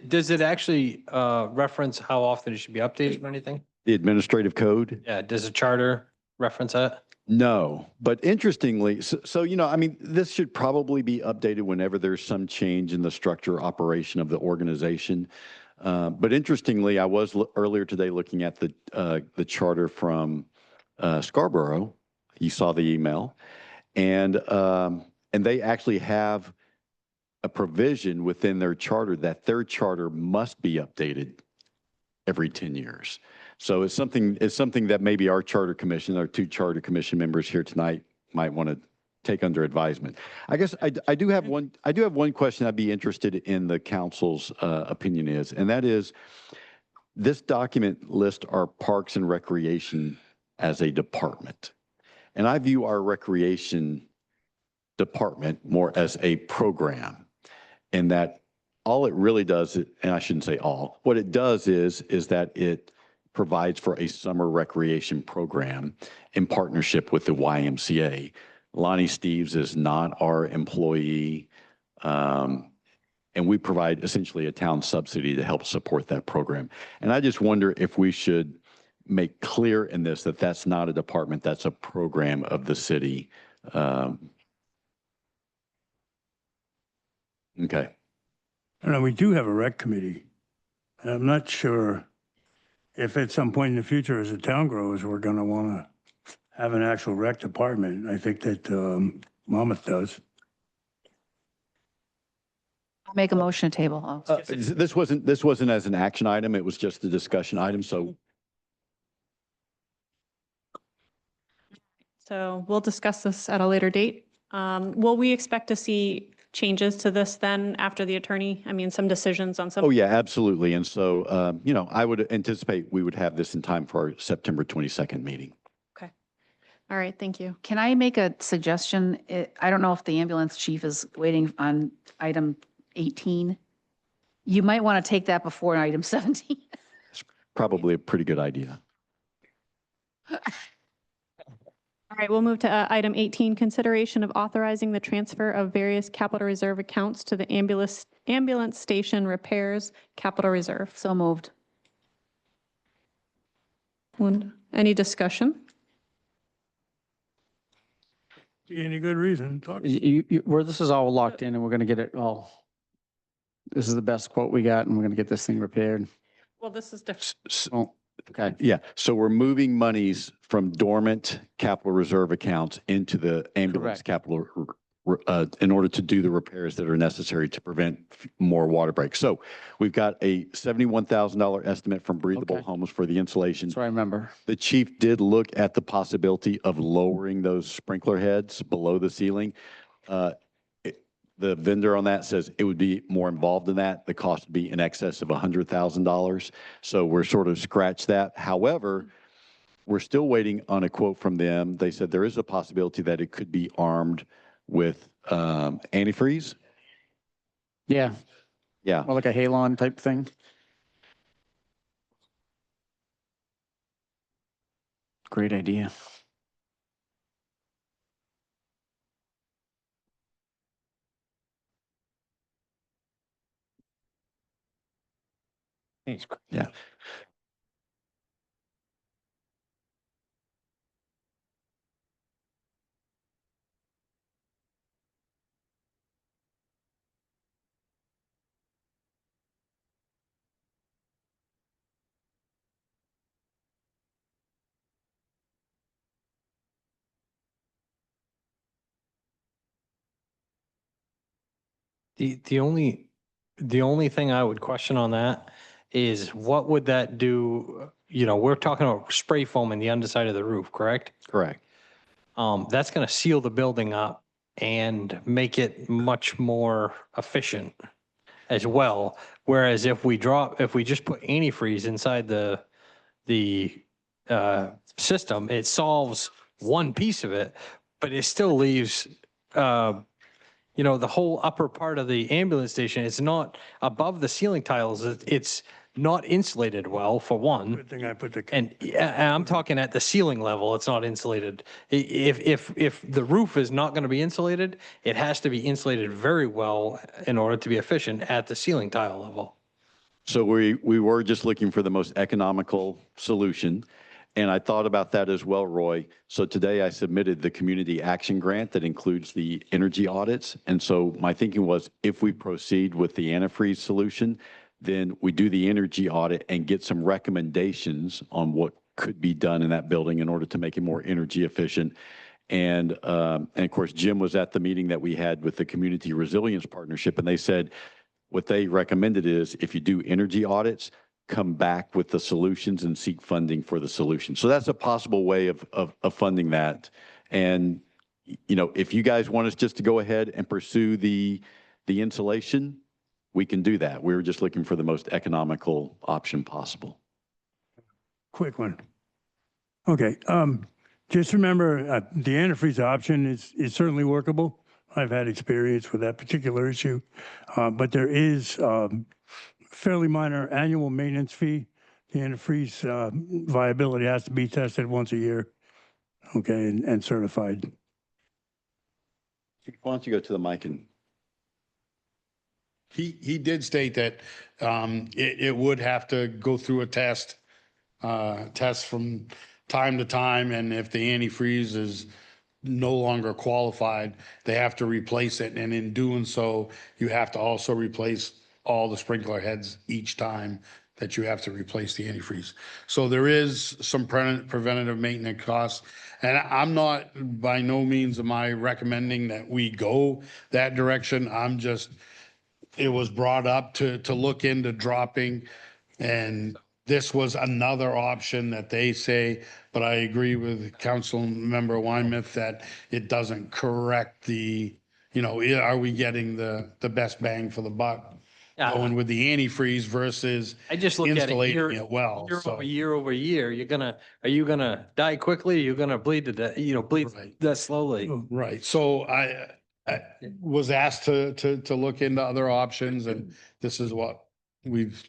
G: Does it actually reference how often it should be updated or anything?
E: The administrative code?
G: Yeah, does the charter reference that?
E: No, but interestingly, so, I mean, this should probably be updated whenever there's some change in the structure operation of the organization. But interestingly, I was earlier today looking at the charter from Scarborough. You saw the email, and they actually have a provision within their charter that their charter must be updated every 10 years. So it's something that maybe our charter commission, our two charter commission members here tonight might want to take under advisement. I guess I do have one question I'd be interested in the council's opinion is, and that is, this document lists our parks and recreation as a department. And I view our recreation department more as a program, and that all it really does, and I shouldn't say all, what it does is that it provides for a summer recreation program in partnership with the YMCA. Lonnie Steves is not our employee, and we provide essentially a town subsidy to help support that program. And I just wonder if we should make clear in this that that's not a department, that's a program of the city. Okay.
C: I know we do have a rec committee. And I'm not sure if at some point in the future, as the town grows, we're going to want to have an actual rec department. I think that Monmouth does.
B: I'll make a motion to table. Oh,
E: This wasn't as an action item, it was just a discussion item, so.
A: So we'll discuss this at a later date. Will we expect to see changes to this then after the attorney? I mean, some decisions on some.
E: Oh, yeah, absolutely. And so, I would anticipate we would have this in time for our September 22nd meeting.
A: Okay. All right. Thank you.
B: Can I make a suggestion? I don't know if the ambulance chief is waiting on item 18. You might want to take that before item 17.
E: Probably a pretty good idea.
A: All right, we'll move to item 18, consideration of authorizing the transfer of various capital reserve accounts to the ambulance station repairs capital reserve.
B: So moved.
A: Any discussion?
C: Any good reason? Talk.
H: Where this is all locked in and we're going to get it all. This is the best quote we got and we're going to get this thing repaired.
A: Well, this is different.
H: Oh, okay.
E: Yeah, so we're moving monies from dormant capital reserve accounts into the ambulance
H: Correct.
E: capital in order to do the repairs that are necessary to prevent more water breaks. So we've got a $71,000 estimate from Breathable
H: Okay.
E: Homes for the insulation.
H: That's what I remember.
E: The chief did look at the possibility of lowering those sprinkler heads below the ceiling. The vendor on that says it would be more involved in that. The cost would be in excess of $100,000. So we're sort of scratched that. However, we're still waiting on a quote from them. They said there is a possibility that it could be armed with antifreeze.
H: Yeah.
E: Yeah.
H: More like a halon type thing. Great idea.
E: Yeah.
G: The only thing I would question on that is what would that do? You know, we're talking about spray foam in the underside of the roof, correct?
E: Correct.
G: That's going to seal the building up and make it much more efficient as well. Whereas if we just put antifreeze inside the system, it solves one piece of it, but it still leaves, the whole upper part of the ambulance station, it's not above the ceiling tiles. It's not insulated well, for one.
C: Good thing I put the.
G: And yeah, I'm talking at the ceiling level, it's not insulated. If the roof is not going to be insulated, it has to be insulated very well in order to be efficient at the ceiling tile level.
E: So we were just looking for the most economical solution. And I thought about that as well, Roy. So today I submitted the community action grant that includes the energy audits. And so my thinking was, if we proceed with the antifreeze solution, then we do the energy audit and get some recommendations on what could be done in that building in order to make it more energy efficient. And of course, Jim was at the meeting that we had with the Community Resilience Partnership, and they said what they recommended is if you do energy audits, come back with the solutions and seek funding for the solution. So that's a possible way of funding that. And, if you guys want us just to go ahead and pursue the insulation, we can do that. We were just looking for the most economical option possible.
C: Quick one. Okay, just remember, the antifreeze option is certainly workable. I've had experience with that particular issue, but there is fairly minor annual maintenance fee. The antifreeze viability has to be tested once a year, okay, and certified.
E: Why don't you go to the mic and.
D: He did state that it would have to go through a test from time to time, and if the antifreeze is no longer qualified, they have to replace it, and in doing so, you have to also replace all the sprinkler heads each time that you have to replace the antifreeze. So there is some preventative maintenance costs, and I'm not, by no means am I recommending that we go that direction. It was brought up to look into dropping, and this was another option that they say, but I agree with Council Member Weinmuth that it doesn't correct are we getting the best bang for the buck?
G: Yeah.
D: Going with the antifreeze versus
G: I just look at it
D: insulating it well. So,
G: year over year. Are you gonna die quickly? Are you gonna bleed to death, bleed
D: Right.
G: that slowly?
D: right. So I was asked to look into other options, and this is what was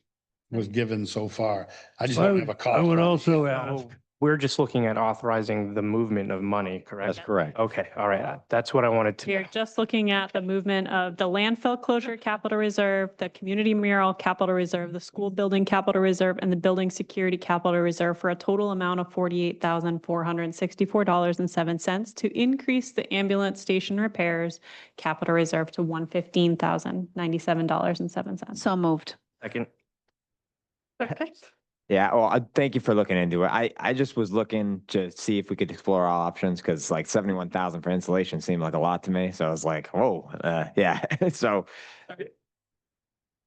D: given so far. I just don't have a cost.
C: I would
D: on it.
C: also ask,
F: We're just looking at authorizing the movement of money, correct?
E: That's correct.
F: Okay, all right. That's what I wanted to.
A: We're just looking at the movement of the landfill closure capital reserve, the community mural capital reserve, the school building capital reserve, and the building security capital reserve for a total amount of $48,464.07 to increase the ambulance station repairs capital reserve to $115,097.07.
B: So moved.
F: Second.
I: Yeah, well, thank you for looking into it. I just was looking to see if we could explore all options because like 71,000 for insulation seemed like a lot to me. So I was like, whoa, yeah. So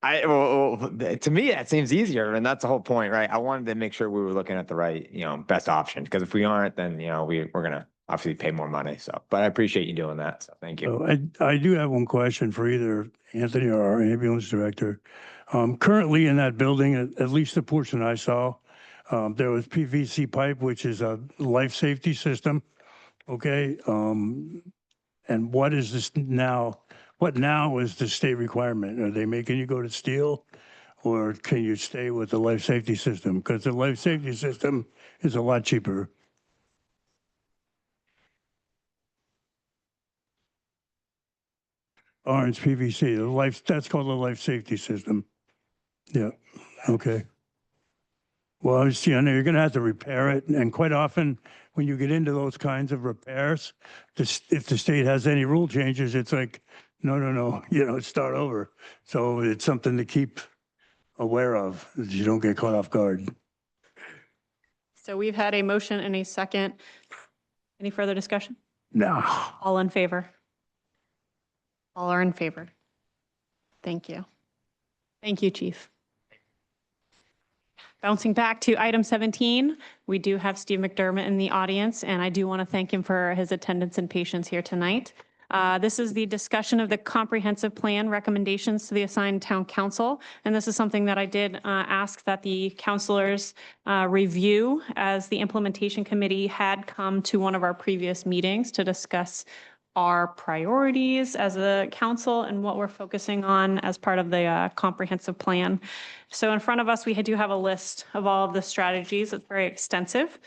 I: to me, that seems easier. And that's the whole point, right? I wanted to make sure we were looking at the right, best option because if we aren't, then, we're going to obviously pay more money. So, but I appreciate you doing that. So thank you.
C: so I do have one question for either Anthony or our ambulance director. Currently in that building, at least the portion I saw, there was PVC pipe, which is a life safety system. Okay. And what is this now? What now is the state requirement? Are they making you go to steel, or can you stay with the life safety system? Because the life safety system is a lot cheaper. Orange PVC, that's called the life safety system. Yeah, okay. Well, you're going to have to repair it. And quite often, when you get into those kinds of repairs, if the state has any rule changes, it's like, no, start over. So it's something to keep aware of, that you don't get caught off guard.
A: So we've had a motion and a second. Any further discussion?
C: No.
A: All in favor? All are in favor. Thank you. Thank you, Chief. Bouncing back to item 17, we do have Steve McDermott in the audience, and I do want to thank him for his attendance and patience here tonight. This is the discussion of the comprehensive plan recommendations to the assigned town council. And this is something that I did ask that the councilors review, as the implementation committee had come to one of our previous meetings to discuss our priorities as a council and what we're focusing on as part of the comprehensive plan. So in front of us, we do have a list of all of the strategies. It's very extensive.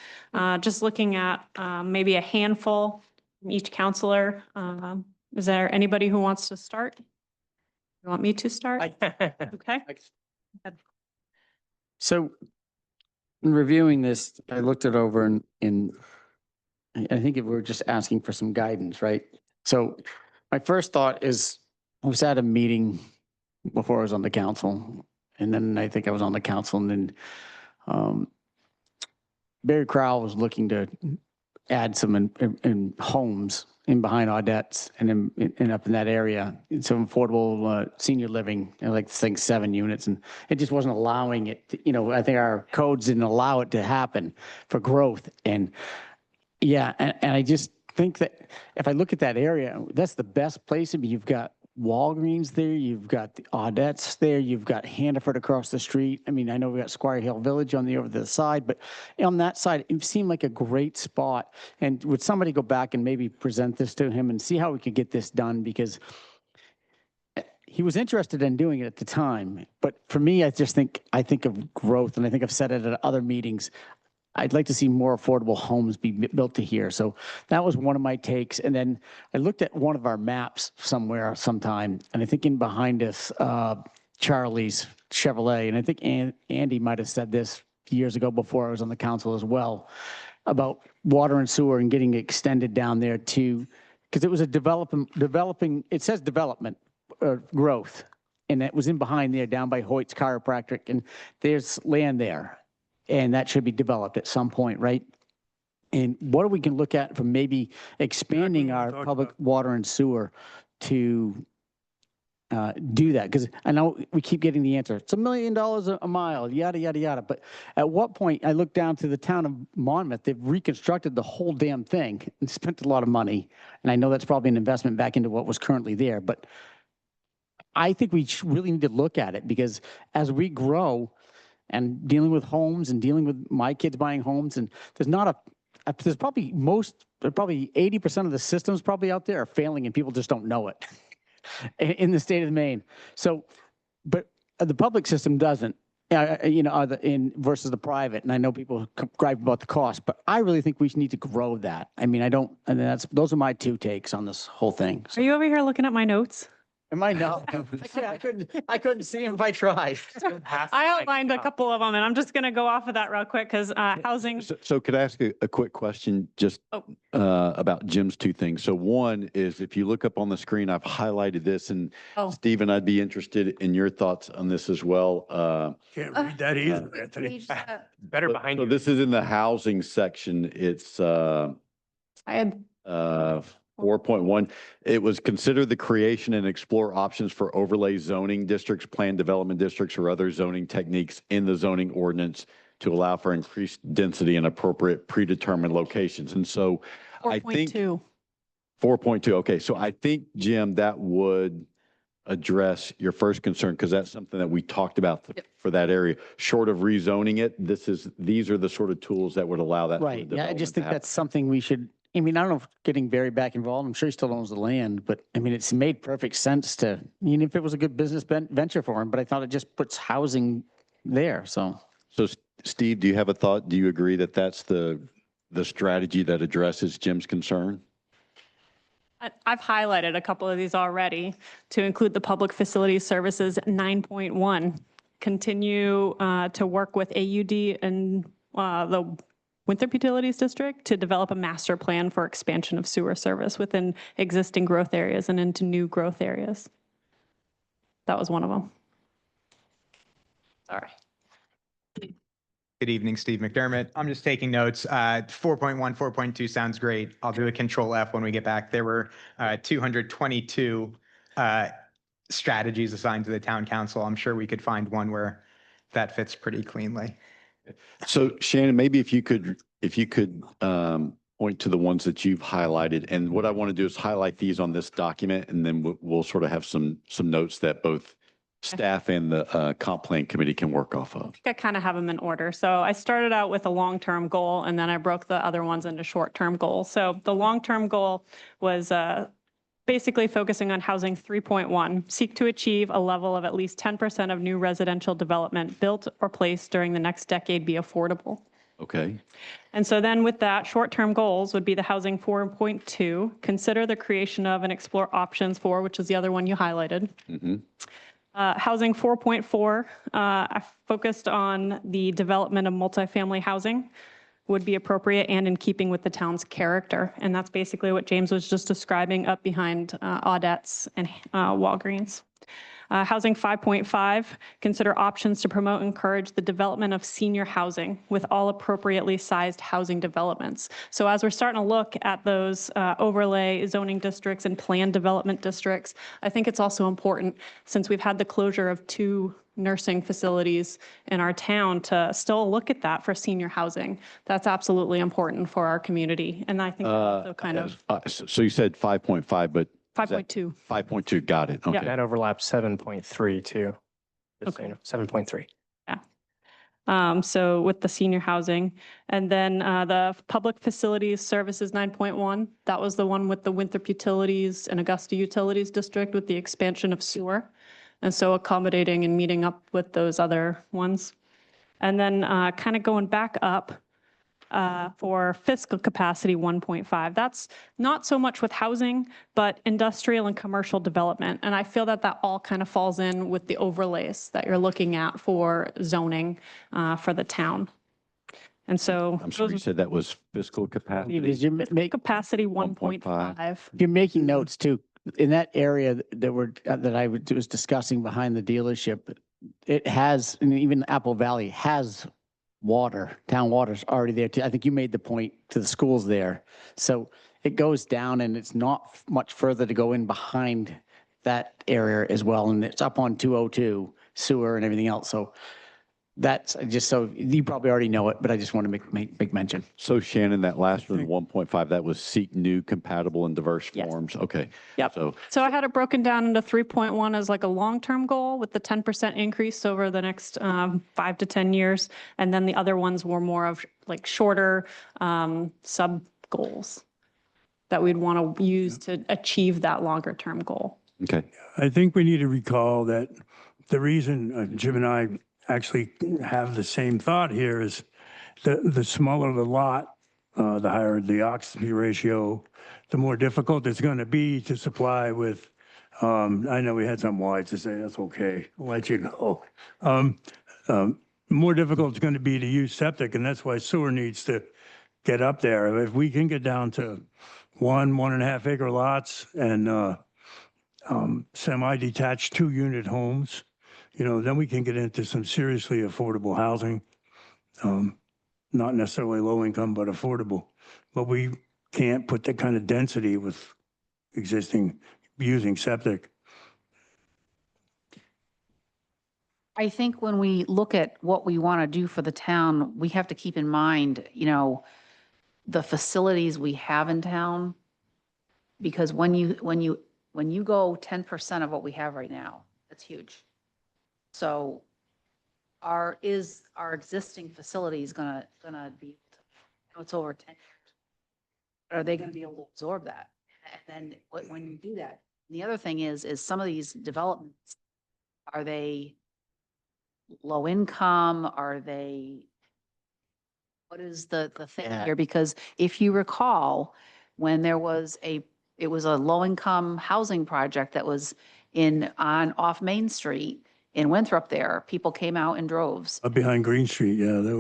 A: Just looking at maybe a handful from each counselor. Is there anybody who wants to start? You want me to start? Okay.
H: So in reviewing this, I looked it over and I think if we're just asking for some guidance, right? So my first thought is, I was at a meeting before I was on the council, and then I think I was on the council, and then Barry Crowell was looking to add some in homes in behind Audette's and up in that area, some affordable senior living, like this thing 7 units, and it just wasn't allowing it. I think our codes didn't allow it to happen for growth. And yeah, and I just think that if I look at that area, that's the best place. I mean, you've got Walgreens there, you've got the Audette's there, you've got Hannaford across the street. I mean, I know we got Squire Hill Village on the over the side, but on that side, it seemed like a great spot. And would somebody go back and maybe present this to him and see how we could get this done? Because he was interested in doing it at the time. But for me, I think of growth, and I think I've said it at other meetings. I'd like to see more affordable homes be built to here. So that was one of my takes. And then I looked at one of our maps sometime, and I think in behind us, Charlie's Chevrolet, and I think Andy might have said this years ago before I was on the council as well, about water and sewer and getting extended down there too, because it was a developing, it says development, growth, and it was in behind there down by Hoyt's Chiropractic, and there's land there. And that should be developed at some point, right? And what we can look at for maybe expanding our public water and sewer to do that? Because I know we keep getting the answer, it's $1 million a mile, yada, yada, yada. But at what point, I look down to the town of Monmouth, they've reconstructed the whole damn thing and spent a lot of money. And I know that's probably an investment back into what was currently there. But I think we really need to look at it, because as we grow, and dealing with homes and dealing with my kids buying homes, and there's probably 80% of the systems probably out there are failing, and people just don't know it in the state of Maine. So, but the public system doesn't, versus the private. And I know people gripe about the cost, but I really think we need to grow that. I mean, those are my 2 takes on this whole thing.
A: Are you over here looking at my notes?
H: Am I no? I couldn't see him if I tried.
A: I outlined a couple of them, and I'm just going to go off of that real quick because housing.
E: So could I ask a quick question just about Jim's 2 things? So one is, if you look up on the screen, I've highlighted this, and Stephen, I'd be interested in your thoughts on this as well.
C: Can't read that either, Anthony.
F: Better behind
E: So
F: you.
E: this is in the housing section. It's
A: I had
E: 4.1, it was consider the creation and explore options for overlay zoning districts, planned development districts, or other zoning techniques in the zoning ordinance to allow for increased density in appropriate predetermined locations. And so I think
A: 4.2.
E: 4.2. Okay. So I think, Jim, that would address your first concern, because that's something that we talked about for that area. Short of rezoning it, these are the sort of tools that would allow that.
H: Right. Yeah, I just think that's something we should. I mean, I don't know if getting Barry back involved, I'm sure he still owns the land, but I mean, it's made perfect sense even if it was a good business venture for him, but I thought it just puts housing there, so.
E: So Steve, do you have a thought? Do you agree that that's the strategy that addresses Jim's concern?
A: I've highlighted a couple of these already to include the public facilities services 9.1. continue to work with AUD and the Winthrop Utilities District to develop a master plan for expansion of sewer service within existing growth areas and into new growth areas. That was one of them. Sorry.
J: Good evening, Steve McDermott. I'm just taking notes. 4.1, 4.2 sounds great. I'll do a control F when we get back. There were 222 strategies assigned to the town council. I'm sure we could find one where that fits pretty cleanly.
E: So Shannon, maybe if you could point to the ones that you've highlighted. And what I want to do is highlight these on this document, and then we'll sort of have some notes that both staff and the comp plan committee can work off of.
A: I kind of have them in order. So I started out with a long-term goal, and then I broke the other ones into short-term goals. So the long-term goal was basically focusing on housing 3.1, seek to achieve a level of at least 10% of new residential development built or placed during the next decade be affordable.
E: Okay.
A: And so then with that, short-term goals would be the housing 4.2, consider the creation of and explore options for, which is the other one you highlighted.
E: Mm-hmm.
A: Housing 4.4, I focused on the development of multifamily housing would be appropriate and in keeping with the town's character. And that's basically what James was just describing up behind Audette's and Walgreens. Housing 5.5, consider options to promote and encourage the development of senior housing with all appropriately sized housing developments. So as we're starting to look at those overlay zoning districts and planned development districts, I think it's also important, since we've had the closure of 2 nursing facilities in our town, to still look at that for senior housing. That's absolutely important for our community. And I think that also kind of
E: So you said 5.5, but
A: 5.2.
E: 5.2, got it. Okay.
F: That overlaps 7.3 too. Just so you know, 7.3.
A: So with the senior housing, and then the public facilities services 9.1, that was the one with the Winthrop Utilities and Augusta Utilities District with the expansion of sewer. And so accommodating and meeting up with those other ones. And then kind of going back up for fiscal capacity 1.5. That's not so much with housing, but industrial and commercial development. And I feel that that all kind of falls in with the overlays that you're looking at for zoning for the town. And so
E: I'm sorry, you said that was fiscal capacity?
H: Did you make,
A: capacity
E: 1.5.
A: 1.5.
H: you're making notes too, in that area that I was discussing behind the dealership, it has, and even Apple Valley has water, town water's already there too. I think you made the point to the schools there. So it goes down and it's not much further to go in behind that area as well. And it's up on 202 sewer and everything else. So that's just, so you probably already know it, but I just want to make mention.
E: So Shannon, that last one, 1.5, that was seek new, compatible, and diverse
A: Yes.
E: forms. Okay.
A: Yep. So I had it broken down into 3.1 as like a long-term goal with the 10% increase over the next 5 to 10 years. And then the other ones were more of like shorter sub goals that we'd want to use to achieve that longer term goal.
E: Okay.
C: I think we need to recall that the reason Jim and I actually have the same thought here is the smaller the lot, the higher the occupancy ratio, the more difficult it's going to be to supply with, I know we had some wives to say, that's okay, I'll let you go. More difficult it's going to be to use septic, and that's why sewer needs to get up there. If we can get down to 1.5 acre lots and semi-detached 2-unit homes, then we can get into some seriously affordable housing. Not necessarily low income, but affordable. But we can't put that kind of density with using septic.
B: I think when we look at what we want to do for the town, we have to keep in mind, the facilities we have in town. Because when you go 10% of what we have right now, that's huge. So our existing facilities gonna be, it's over 10 years. Are they gonna be able to absorb that? And then when you do that, the other thing is some of these developments, are they low income? Are they, what is the thing here? Because if you recall, when it was a low income housing project that was off Main Street, in Winthrop there, people came out in droves.
C: Up behind Green Street, yeah,
B: They
C: that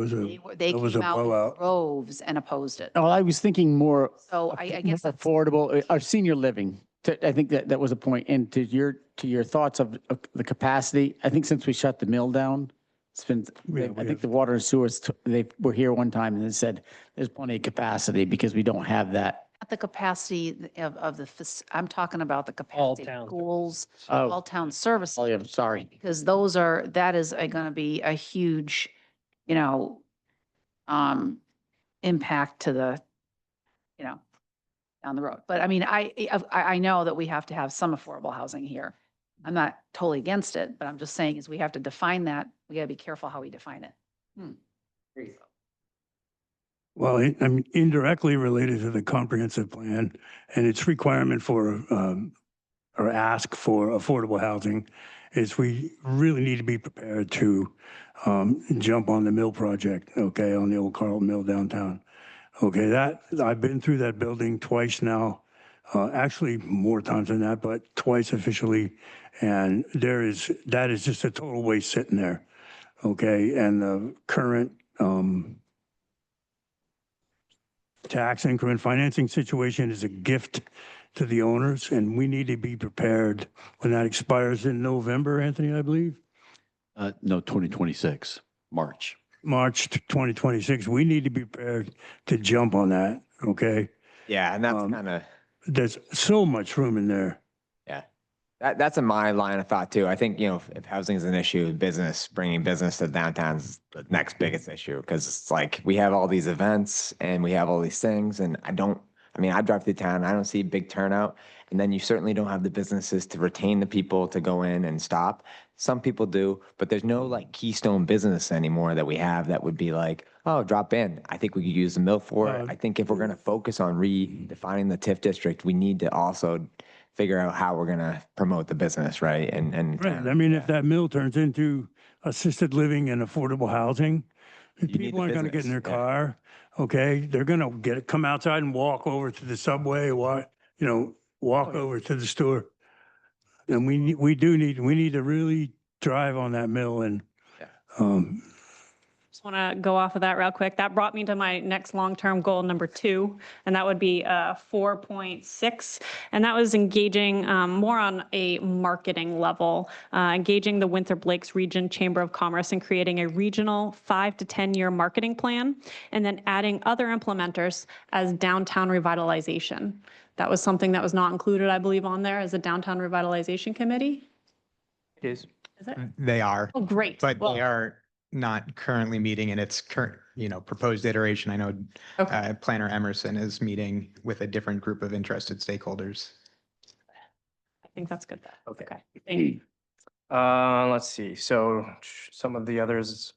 C: was
B: came
C: a
B: out in
C: blowout.
B: droves and opposed it.
H: Oh, I was thinking more.
B: So I guess that's,
H: Affordable, our senior living. I think that was a point. And to your thoughts of the capacity, I think since we shut the mill down, it's been,
C: Yeah,
H: I
C: we
H: think
C: have-
H: the water and sewers, they were here one time and they said, there's plenty of capacity because we don't have that.
B: not the capacity of the, I'm talking about the capacity of
G: towns.
B: schools,
H: Oh,
B: all town services.
H: oh, yeah, sorry.
B: Because that is going to be a huge, you know, impact to the, you know, down the road. But I mean, I know that we have to have some affordable housing here. I'm not totally against it, but I'm just saying is we have to define that. We got to be careful how we define it.
C: Well, I mean, indirectly related to the comprehensive plan and its requirement for, or ask for affordable housing is we really need to be prepared to jump on the mill project, okay, on the old Carlton Mill downtown. Okay, I've been through that building twice now, actually more times than that, but twice officially. And that is just a total waste sitting there, okay? And the current tax increment financing situation is a gift to the owners, and we need to be prepared when that expires in November, Anthony, I believe,
E: No, 2026, March.
C: March 2026. We need to be prepared to jump on that, okay?
I: Yeah, and that's
C: Um,
I: kind of,
C: There's so much room in there.
I: yeah. That's in my line of thought too. I think, if housing is an issue, bringing business to downtown is the next biggest issue. Because it's like, we have all these events and we have all these things and I drive through town, I don't see a big turnout. And then you certainly don't have the businesses to retain the people to go in and stop. Some people do, but there's no like keystone business anymore that we have that would be like, oh, drop in. I think we could use the mill for it. I think if we're going to focus on redefining the TIF district, we need to also figure out how we're going to promote the business, right? And
C: Right. I mean, if that mill turns into assisted living and affordable housing,
I: need
C: people
I: the
C: aren't going to get in their
I: business, yeah.
C: car, okay? They're going to come outside and walk over to the subway, walk over to the store. And we need to really drive on that mill and,
A: Just want to go off of that real quick. That brought me to my next long-term goal, number 2, and that would be 4.6. And that was engaging more on a marketing level, engaging the Winthrop Lakes Region Chamber of Commerce and creating a regional 5 to 10-year marketing plan, and then adding other implementers as downtown revitalization. That was something that was not included, I believe, on there as a downtown revitalization committee.
F: It is.
A: Is it?
J: They are,
A: Oh, great.
J: but
A: Well,
J: they are not currently meeting in its current, proposed iteration. I know
A: Okay.
J: Planner Emerson is meeting with a different group of interested stakeholders.
A: I think that's good. Okay. Thank you.
F: Let's see. So some of the others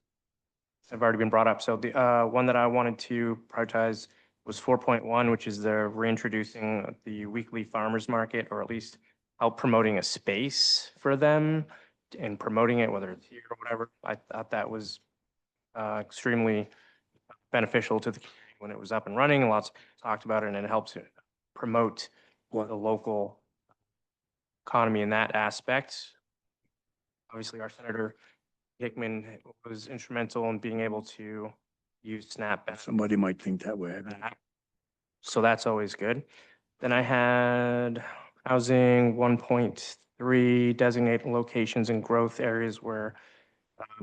F: have already been brought up. So the one that I wanted to prioritize was 4.1, which is the reintroducing the weekly farmers market, or at least help promoting a space for them and promoting it, whether it's here or whatever. I thought that was extremely beneficial to the community when it was up and running. Lots of people talked about it, and it helps promote the local economy in that aspect. Obviously, our Senator Hickman was instrumental in being able to use SNAP benefits.
C: somebody might think that way.
F: So that's always good. Then I had housing 1.3, designate locations and growth areas where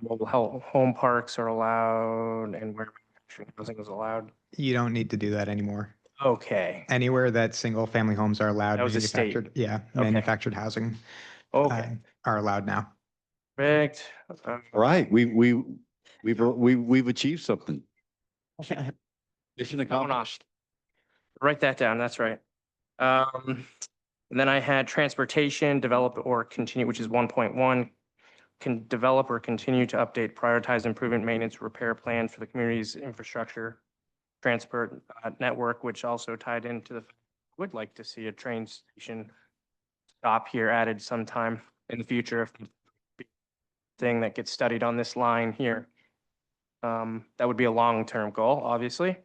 F: mobile home parks are allowed and where manufacturing housing is allowed.
J: You don't need to do that anymore.
F: Okay,
J: Anywhere that single family homes are allowed,
F: That was a state.
J: manufactured, yeah,
F: Okay.
J: manufactured housing
F: okay,
J: are allowed now.
F: perfect.
E: All right, we've achieved something. Mission
F: Going off.
E: accomplished.
F: Write that down, that's right. And then I had transportation, develop or continue, which is 1.1. Can develop or continue to update, prioritize improvement, maintenance, repair plan for the community's infrastructure, transport network, which also tied into would like to see a train station stop here added sometime in the future if thing that gets studied on this line here. That would be a long-term goal, obviously.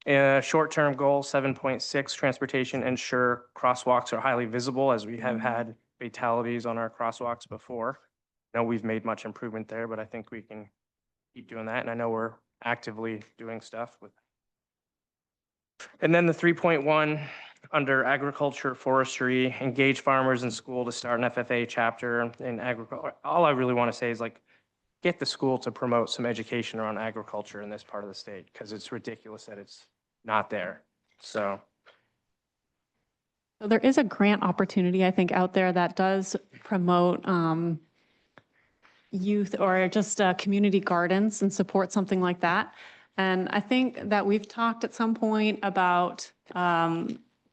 F: Short-term goal, 7.6, transportation, ensure crosswalks are highly visible, as we have had fatalities on our crosswalks before. know we've made much improvement there, but I think we can keep doing that. And I know we're actively doing stuff with. And then the 3.1 under agriculture, forestry, engage farmers in school to start an FFA chapter in agriculture. All I really want to say is like, get the school to promote some education around agriculture in this part of the state, because it's ridiculous that it's not there. So.
A: So there is a grant opportunity, I think, out there that does promote youth or just community gardens and support something like that. And I think that we've talked at some point about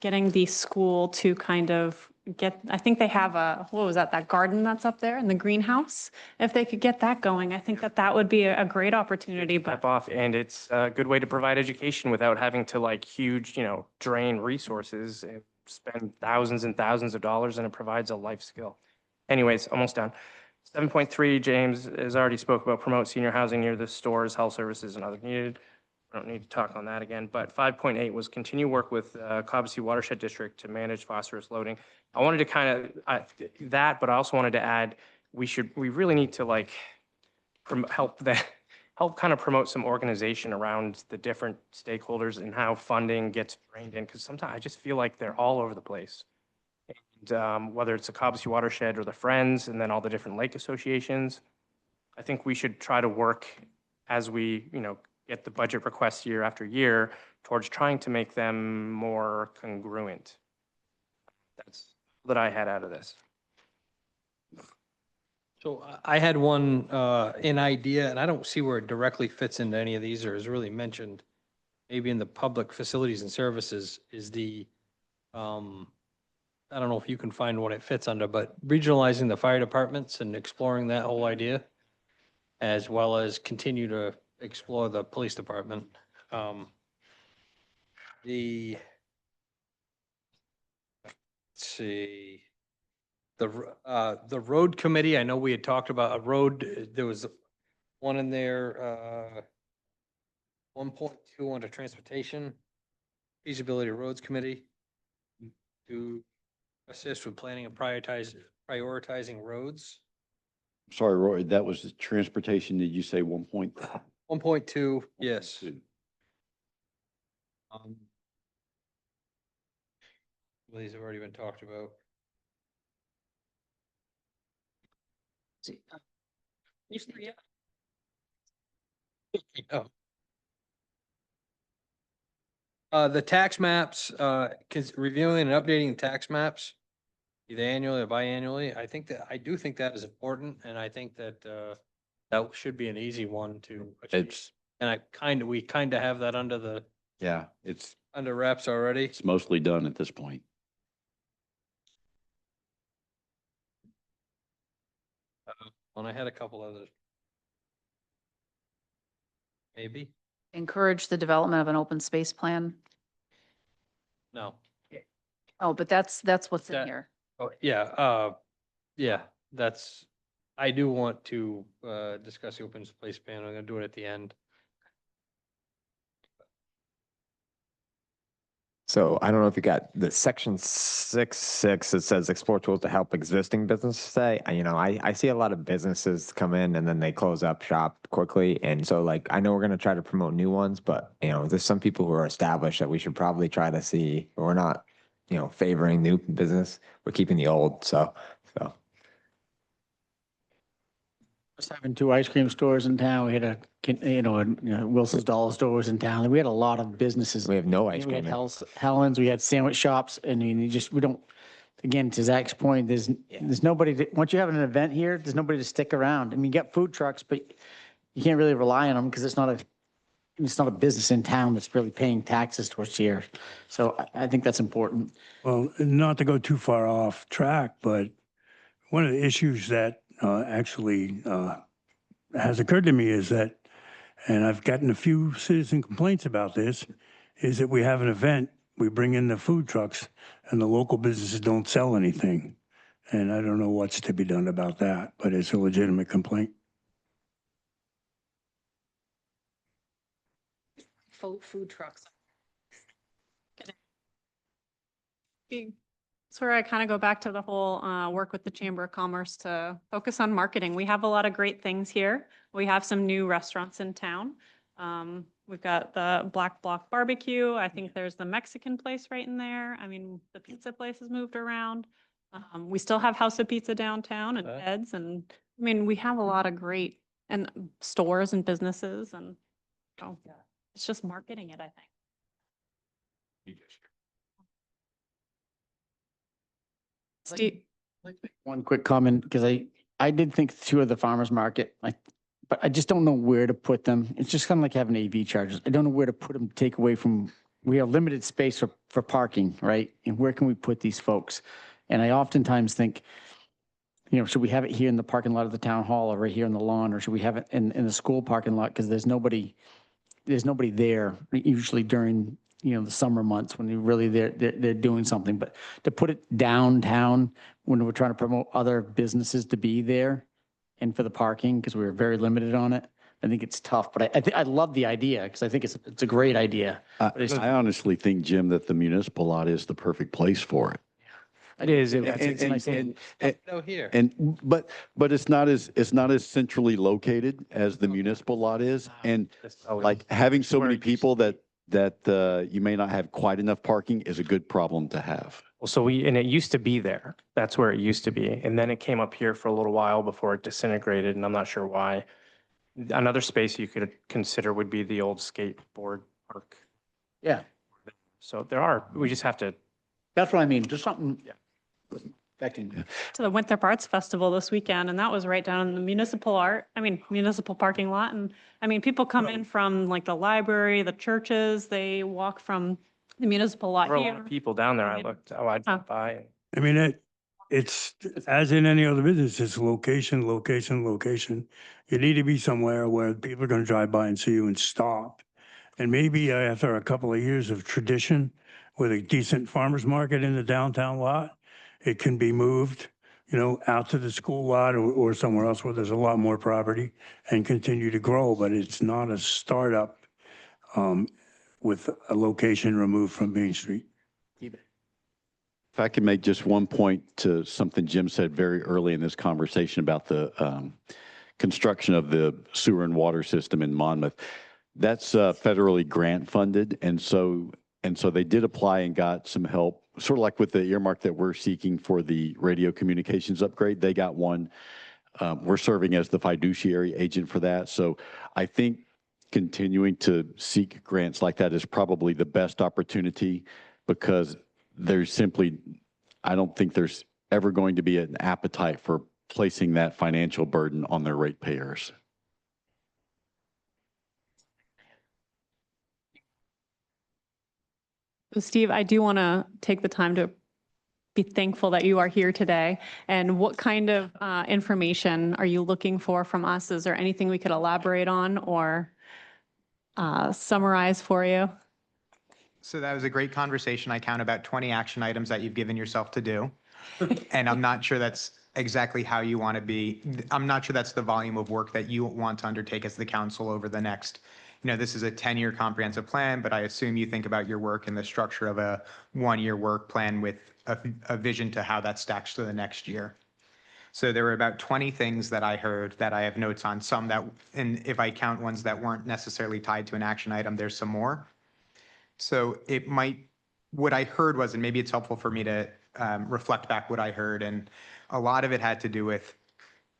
A: getting the school to kind of get, I think they have what was that garden that's up there in the greenhouse? If they could get that going, I think that would be a great opportunity, but
F: Step off, and it's a good way to provide education without having to like huge, drain resources and spend thousands and thousands of dollars, and it provides a life skill. Anyways, almost done. 7.3, James has already spoke about promote senior housing near the stores, health services, and other needed. I don't need to talk on that again, but 5.8 was continue work with Cobbessy Watershed District to manage phosphorus loading. I wanted to kind of that, but I also wanted to add, we really need to like help kind of promote some organization around the different stakeholders and how funding gets drained in, because sometimes I just feel like they're all over the place. And whether it's the Cobbessy Watershed or the Friends, and then all the different lake associations, I think we should try to work as we, get the budget requests year after year towards trying to make them more congruent. That's what I had out of this.
G: So I had one, an idea, and I don't see where it directly fits into any of these or is really mentioned. Maybe in the public facilities and services is the, I don't know if you can find what it fits under, but regionalizing the fire departments and exploring that whole idea, as well as continue to explore the police department. Let's see. The road committee, I know we had talked about a road, there was one in there, 1.2 under transportation, feasibility of roads committee to assist with planning and prioritizing roads.
E: Sorry, Roy, that was the transportation. Did you say 1 point?
G: 1.2, yes. These have already been talked about. The tax maps, reviewing and updating tax maps, either annually or biannually, I do think that is important, and I think that, that should be an easy one to achieve.
E: It's,
G: And we kind of have that
E: yeah, it's
G: under wraps already.
E: mostly done at this point.
G: And I had a couple others. Maybe?
B: Encourage the development of an open space plan.
G: No.
B: Oh, but that's what's in
G: That-
B: here.
G: Oh, yeah, I do want to, discuss the open space plan. I'm gonna do it at the end.
I: So I don't know if you got the section 6.6, it says explore tools to help existing businesses say, I see a lot of businesses come in and then they close up shop quickly. And so like, I know we're going to try to promote new ones, but there's some people who are established that we should probably try to see, we're not, favoring new business. We're keeping the old. So.
H: Just having 2 ice cream stores in town. We had Wilson's Dollar Stores in town. We had a lot of businesses.
I: We have no ice
H: We had
I: cream.
H: Helen's, we had sandwich shops, and we don't, again, to Zach's point, there's nobody, once you have an event here, there's nobody to stick around. I mean, you got food trucks, but you can't really rely on them because it's not a business in town that's really paying taxes towards here. So I think that's important.
C: Well, not to go too far off track, but one of the issues that actually has occurred to me is that, and I've gotten a few citizen complaints about this, is that we have an event, we bring in the food trucks, and the local businesses don't sell anything. And I don't know what's to be done about that, but it's a legitimate complaint.
A: food trucks. That's where I kind of go back to the whole work with the Chamber of Commerce to focus on marketing. We have a lot of great things here. We have some new restaurants in town. We've got the Black Block Barbecue. I think there's the Mexican place right in there. I mean, the pizza place has moved around. We still have House of Pizza downtown and Ed's, and I mean, we have a lot of great and stores and businesses, and so it's just marketing it, I think. Steve,
H: One quick comment, because I did think two of the farmers market, but I just don't know where to put them. It's just kind of like having AV chargers. I don't know where to put them, take away from, we have limited space for parking, right? And where can we put these folks? And I oftentimes think, should we have it here in the parking lot of the town hall or right here in the lawn, or should we have it in the school parking lot? Because there's nobody there usually during, the summer months when they're doing something. But to put it downtown when we're trying to promote other businesses to be there and for the parking, because we were very limited on it, I think it's tough. But I love the idea, because I think it's a great idea. But it's-
E: I honestly think, Jim, that the municipal lot is the perfect place for it.
F: It is.
H: It's nice.
G: No, here.
E: But it's not as centrally located as the municipal lot is. And like having so many people that you may not have quite enough parking is a good problem to have.
F: Well, so and it used to be there. That's where it used to be. And then it came up here for a little while before it disintegrated, and I'm not sure why. Another space you could consider would be the old skateboard park.
H: Yeah,
F: So we just have to,
H: that's what I mean. Just something.
F: Yeah.
H: Affecting.
A: to the Winthrop Arts Festival this weekend, and that was right down in the municipal parking lot. And I mean, people come in from like the library, the churches, they walk from the municipal lot
F: there were a lot
A: here.
F: of people down there. I looked, I'd
A: Oh.
F: by.
C: I mean, it's, as in any other business, it's location, location, location. You need to be somewhere where people are going to drive by and see you and stop. And maybe after a couple of years of tradition with a decent farmer's market in the downtown lot, it can be moved, out to the school lot or somewhere else where there's a lot more property and continue to grow. But it's not a startup with a location removed from Main Street.
E: If I could make just one point to something Jim said very early in this conversation about the construction of the sewer and water system in Monmouth. That's federally grant funded. And so they did apply and got some help, sort of like with the earmark that we're seeking for the radio communications upgrade. They got one. We're serving as the fiduciary agent for that. So I think continuing to seek grants like that is probably the best opportunity, because I don't think there's ever going to be an appetite for placing that financial burden on their ratepayers.
A: So Steve, I do want to take the time to be thankful that you are here today. And what kind of information are you looking for from us? Is there anything we could elaborate on or summarize for you?
J: So that was a great conversation. I count about 20 action items that you've given yourself to do. And I'm not sure that's exactly how you want to be. I'm not sure that's the volume of work that you want to undertake as the council over the next, this is a 10-year comprehensive plan, but I assume you think about your work in the structure of a one-year work plan with a vision to how that stacks to the next year. So there were about 20 things that I heard that I have notes on, some that, and if I count ones that weren't necessarily tied to an action item, there's some more. So what I heard was, and maybe it's helpful for me to reflect back what I heard, and a lot of it had to do with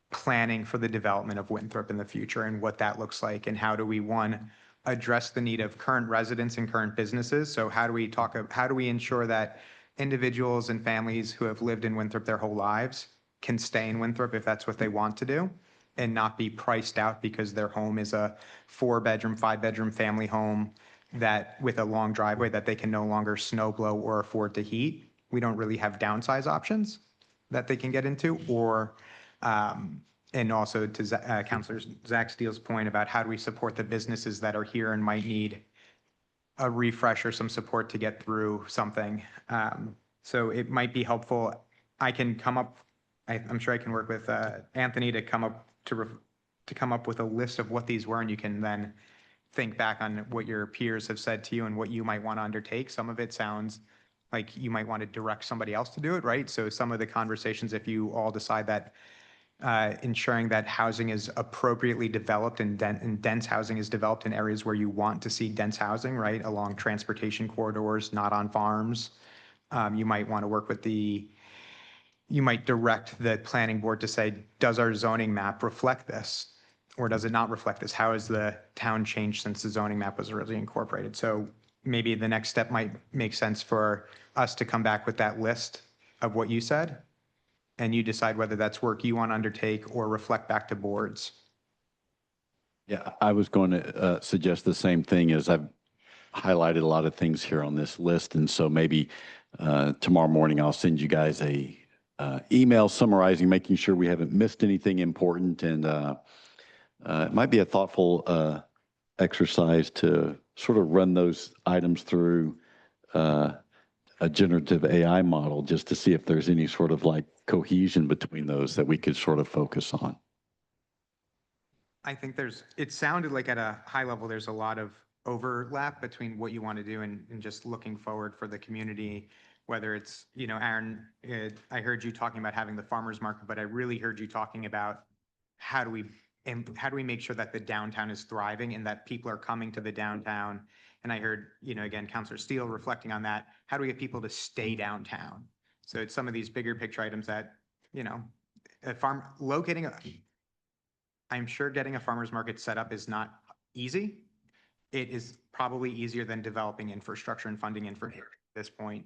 J: planning for the development of Winthrop in the future and what that looks like, and how do we, one, address the need of current residents and current businesses. So how do we ensure that individuals and families who have lived in Winthrop their whole lives can stay in Winthrop if that's what they want to do, and not be priced out because their home is a 4-bedroom, 5-bedroom family home that with a long driveway that they can no longer snow blow or afford to heat. We don't really have downsize options that they can get into, or and also to Councilor Zach Steele's point about how do we support the businesses that are here and might need a refresh or some support to get through something. So it might be helpful. I can come up, I'm sure I can work with Anthony to come up with a list of what these were, and you can then think back on what your peers have said to you and what you might want to undertake. Some of it sounds like you might want to direct somebody else to do it, right? So some of the conversations, if you all decide that ensuring that housing is appropriately developed and dense housing is developed in areas where you want to see dense housing, right? Along transportation corridors, not on farms. You might want to work with you might direct the planning board to say, does our zoning map reflect this? Or does it not reflect this? How has the town changed since the zoning map was originally incorporated? So maybe the next step might make sense for us to come back with that list of what you said. And you decide whether that's work you want to undertake or reflect back to boards.
E: Yeah, I was going to suggest the same thing as I've highlighted a lot of things here on this list. And so maybe tomorrow morning, I'll send you guys a email summarizing, making sure we haven't missed anything important. And it might be a thoughtful exercise to sort of run those items through a generative AI model just to see if there's any sort of like cohesion between those that we could sort of focus on.
J: I think it sounded like at a high level, there's a lot of overlap between what you want to do and just looking forward for the community, whether it's, Aaron, I heard you talking about having the farmer's market, but I really heard you talking about how do we make sure that the downtown is thriving and that people are coming to the downtown. And I heard, again, Councilor Steele reflecting on that. How do we get people to stay downtown? So it's some of these bigger picture items that, I'm sure getting a farmer's market set up is not easy. It is probably easier than developing infrastructure and funding infrastructure at this point.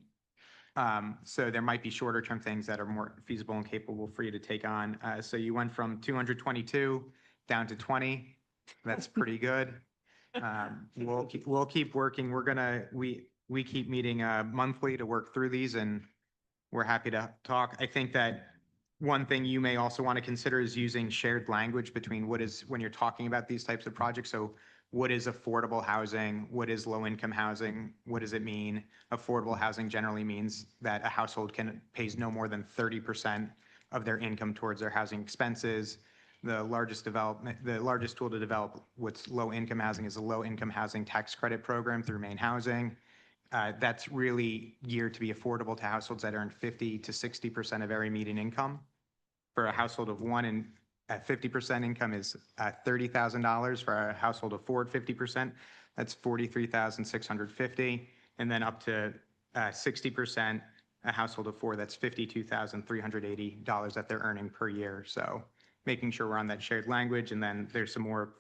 J: So there might be shorter term things that are more feasible and capable for you to take on. So you went from 222 down to 20. That's pretty good. We'll keep working. We keep meeting monthly to work through these, and we're happy to talk. I think that one thing you may also want to consider is using shared language between when you're talking about these types of projects. So what is affordable housing? What is low income housing? What does it mean? Affordable housing generally means that a household pays no more than 30% of their income towards their housing expenses. The largest tool to develop what's low income housing is a low income housing tax credit program through Maine Housing. That's really geared to be affordable to households that earn 50 to 60% of every median income. For a household of one and at 50% income is $30,000. For a household of four at 50%, that's $43,650. And then up to 60%, a household of four, that's $52,380 that they're earning per year. So making sure we're on that shared language. And then there's some more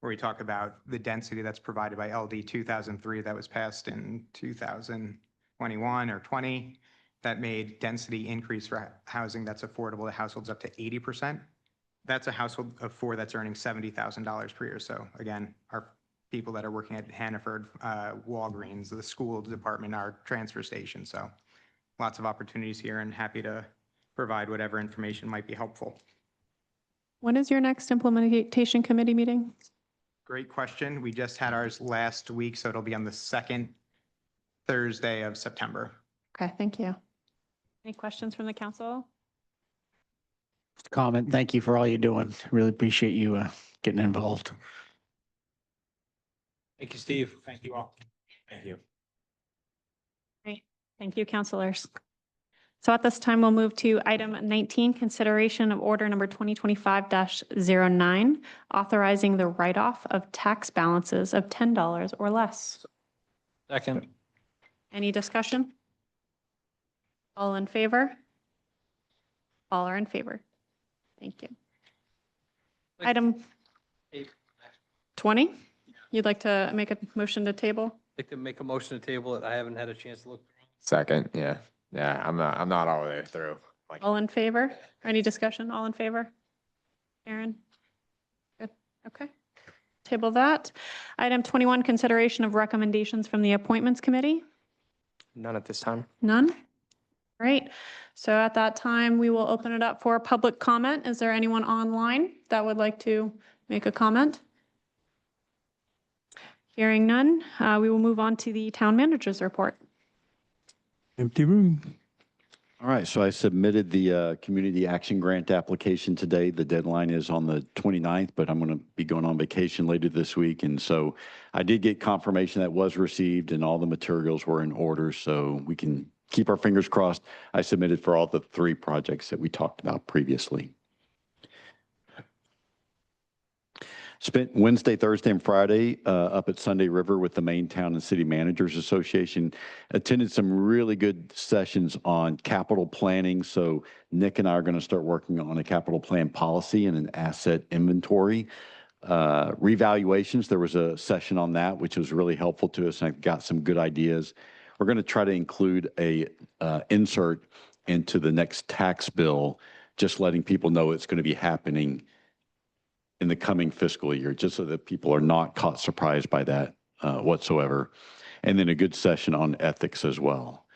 J: where we talk about the density that's provided by LD 2003 that was passed in 2021 or 20 that made density increase for housing that's affordable to households up to 80%. That's a household of four that's earning $70,000 per year. So again, our people that are working at Hannaford, Walgreens, the school department, our transfer station. So lots of opportunities here, and happy to provide whatever information might be helpful.
A: When is your next implementation committee meeting?
J: Great question. We just had ours last week, so it'll be on the second Thursday of September.
A: Okay, thank you. Any questions from the council?
H: Just a comment. Thank you for all you're doing. Really appreciate you getting involved.
G: Thank you, Steve.
J: Thank you all. Thank you.
A: Great. Thank you, councilors. So at this time, we'll move to item 19, consideration of order number 2025-09, authorizing the write-off of tax balances of $10 or less.
G: Second.
A: Any discussion? All in favor? All are in favor. Thank you. Item 20, you'd like to make a motion to table?
G: I'd like to make a motion to table it. I haven't had a chance to look.
I: Second, yeah. Yeah, I'm not all the way through. Like,
A: All in favor? Any discussion? All in favor? Aaron? Good, okay. Table that. Item 21, consideration of recommendations from the Appointments Committee.
F: None at this time.
A: None? Great. So at that time, we will open it up for public comment. Is there anyone online that would like to make a comment? Hearing none, we will move on to the town manager's report.
C: Empty room.
E: All right, so I submitted the community action grant application today. The deadline is on the 29th, but I'm going to be going on vacation later this week. And so I did get confirmation that was received and all the materials were in order, so we can keep our fingers crossed. I submitted for all the 3 projects that we talked about previously. Spent Wednesday, Thursday, and Friday up at Sunday River with the Maine Town and City Managers Association. Attended some really good sessions on capital planning. So Nick and I are going to start working on a capital plan policy and an asset inventory. Revaluations, there was a session on that, which was really helpful to us. And I got some good ideas. We're going to try to include a insert into the next tax bill, just letting people know it's going to be happening in the coming fiscal year, just so that people are not caught surprised by that whatsoever. And then a good session on ethics as well.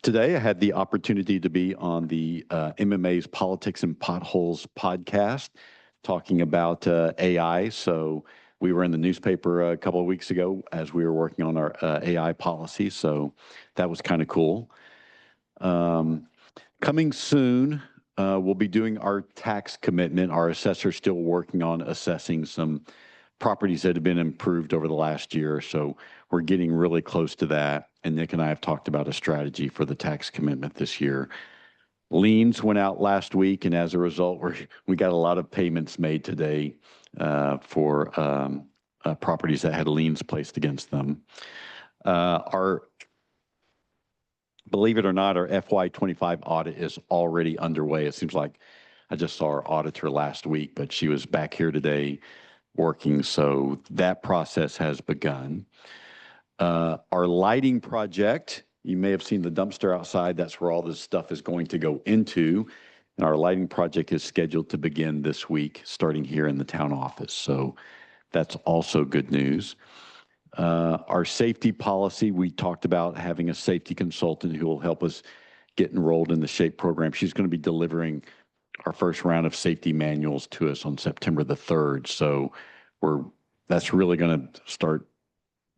E: Today, I had the opportunity to be on the MMA's Politics and Potholes podcast, talking about AI. So we were in the newspaper a couple of weeks ago as we were working on our AI policy. So that was kind of cool. Coming soon, we'll be doing our tax commitment. Our assessor's still working on assessing some properties that have been improved over the last year. So we're getting really close to that. And Nick and I have talked about a strategy for the tax commitment this year. Liens went out last week, and as a result, we got a lot of payments made today for properties that had liens placed against them. Believe it or not, our FY25 audit is already underway. It seems like I just saw our auditor last week, but she was back here today working, so that process has begun. Our lighting project, you may have seen the dumpster outside. That's where all this stuff is going to go into. And our lighting project is scheduled to begin this week, starting here in the town office. So that's also good news. Our safety policy, we talked about having a safety consultant who will help us get enrolled in the SHAPE program. She's going to be delivering our first round of safety manuals to us on September the 3rd. So that's really going to start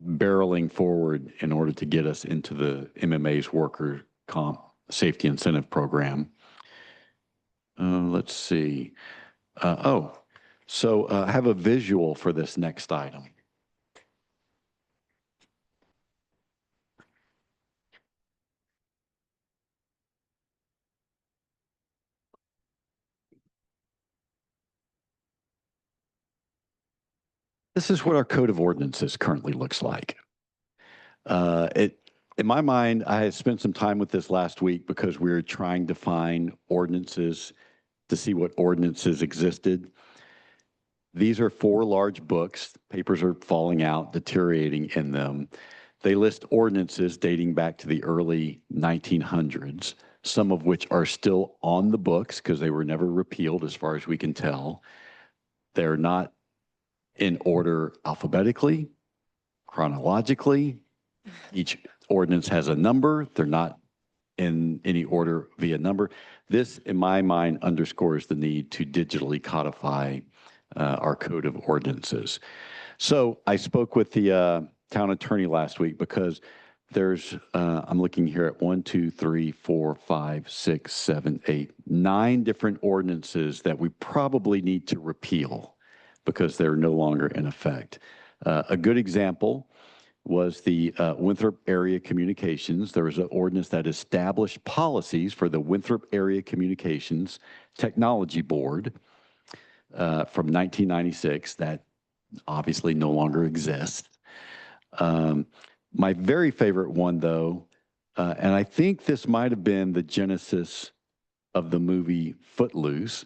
E: barreling forward in order to get us into the MMA's worker comp safety incentive program. Let's see. So I have a visual for this next item. This is what our code of ordinances currently looks like. In my mind, I had spent some time with this last week because we were trying to find ordinances to see what ordinances existed. These are 4 large books. Papers are falling out, deteriorating in them. They list ordinances dating back to the early 1900s, some of which are still on the books because they were never repealed as far as we can tell. They're not in order alphabetically, chronologically. Each ordinance has a number. They're not in any order via number. This, in my mind, underscores the need to digitally codify our code of ordinances. So I spoke with the town attorney last week because there's, I'm looking here at 1, 2, 3, 4, 5, 6, 7, 8, 9 different ordinances that we probably need to repeal because they're no longer in effect. A good example was the Winthrop Area Communications. There was an ordinance that established policies for the Winthrop Area Communications Technology Board from 1996 that obviously no longer exists. My very favorite one, though, and I think this might have been the genesis of the movie Footloose,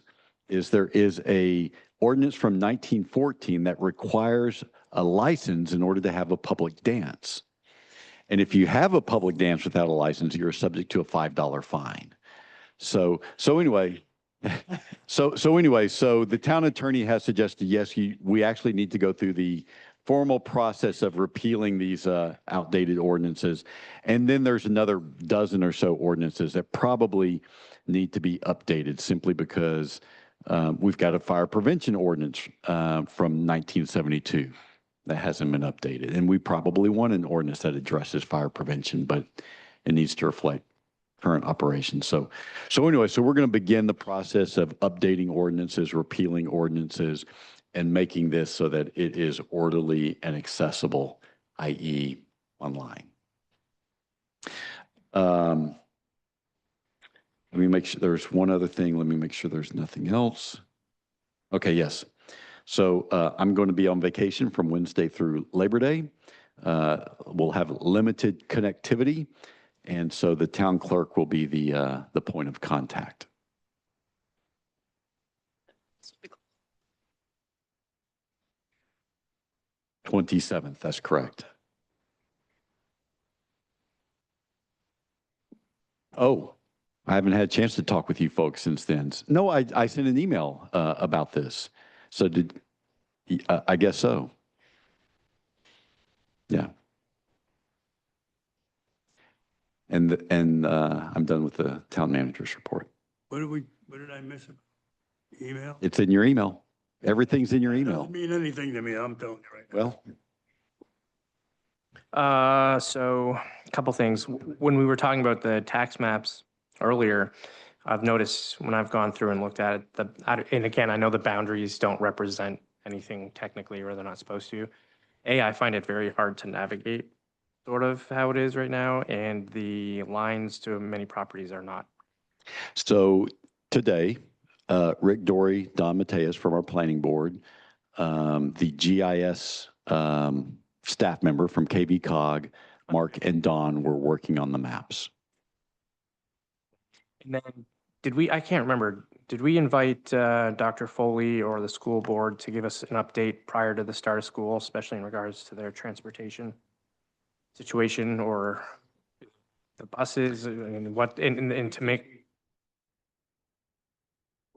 E: is there is a ordinance from 1914 that requires a license in order to have a public dance. And if you have a public dance without a license, you're subject to a $5 fine. So anyway, so the town attorney has suggested, yes, we actually need to go through the formal process of repealing these outdated ordinances. And then there's another dozen or so ordinances that probably need to be updated simply because we've got a fire prevention ordinance from 1972 that hasn't been updated. And we probably want an ordinance that addresses fire prevention, but it needs to reflect current operations. So anyway, so we're going to begin the process of updating ordinances, repealing ordinances, and making this so that it is orderly and accessible, i.e. online. Let me make sure, there's one other thing. Let me make sure there's nothing else. Okay, yes. So I'm going to be on vacation from Wednesday through Labor Day. We'll have limited connectivity, and so the town clerk will be the point of contact. 27th, that's correct. Oh, I haven't had a chance to talk with you folks since then. No, I sent an email about this. So I guess so. Yeah. And I'm done with the town manager's report.
C: What did I miss? Email?
E: It's in your email. Everything's in your
C: It
E: email.
C: doesn't mean anything to me, I'm telling you right now.
E: Well,
F: So a couple things. When we were talking about the tax maps earlier, I've noticed when I've gone through and looked at it, and again, I know the boundaries don't represent anything technically, or they're not supposed to. I find it very hard to navigate sort of how it is right now, and the lines to many properties are not.
E: so today, Rick Dory, Don Mateus from our planning board, the GIS staff member from KB Cog, Mark and Don were working on the maps.
F: And then I can't remember, did we invite Dr. Foley or the school board to give us an update prior to the start of school, especially in regards to their transportation situation or the buses and and to make,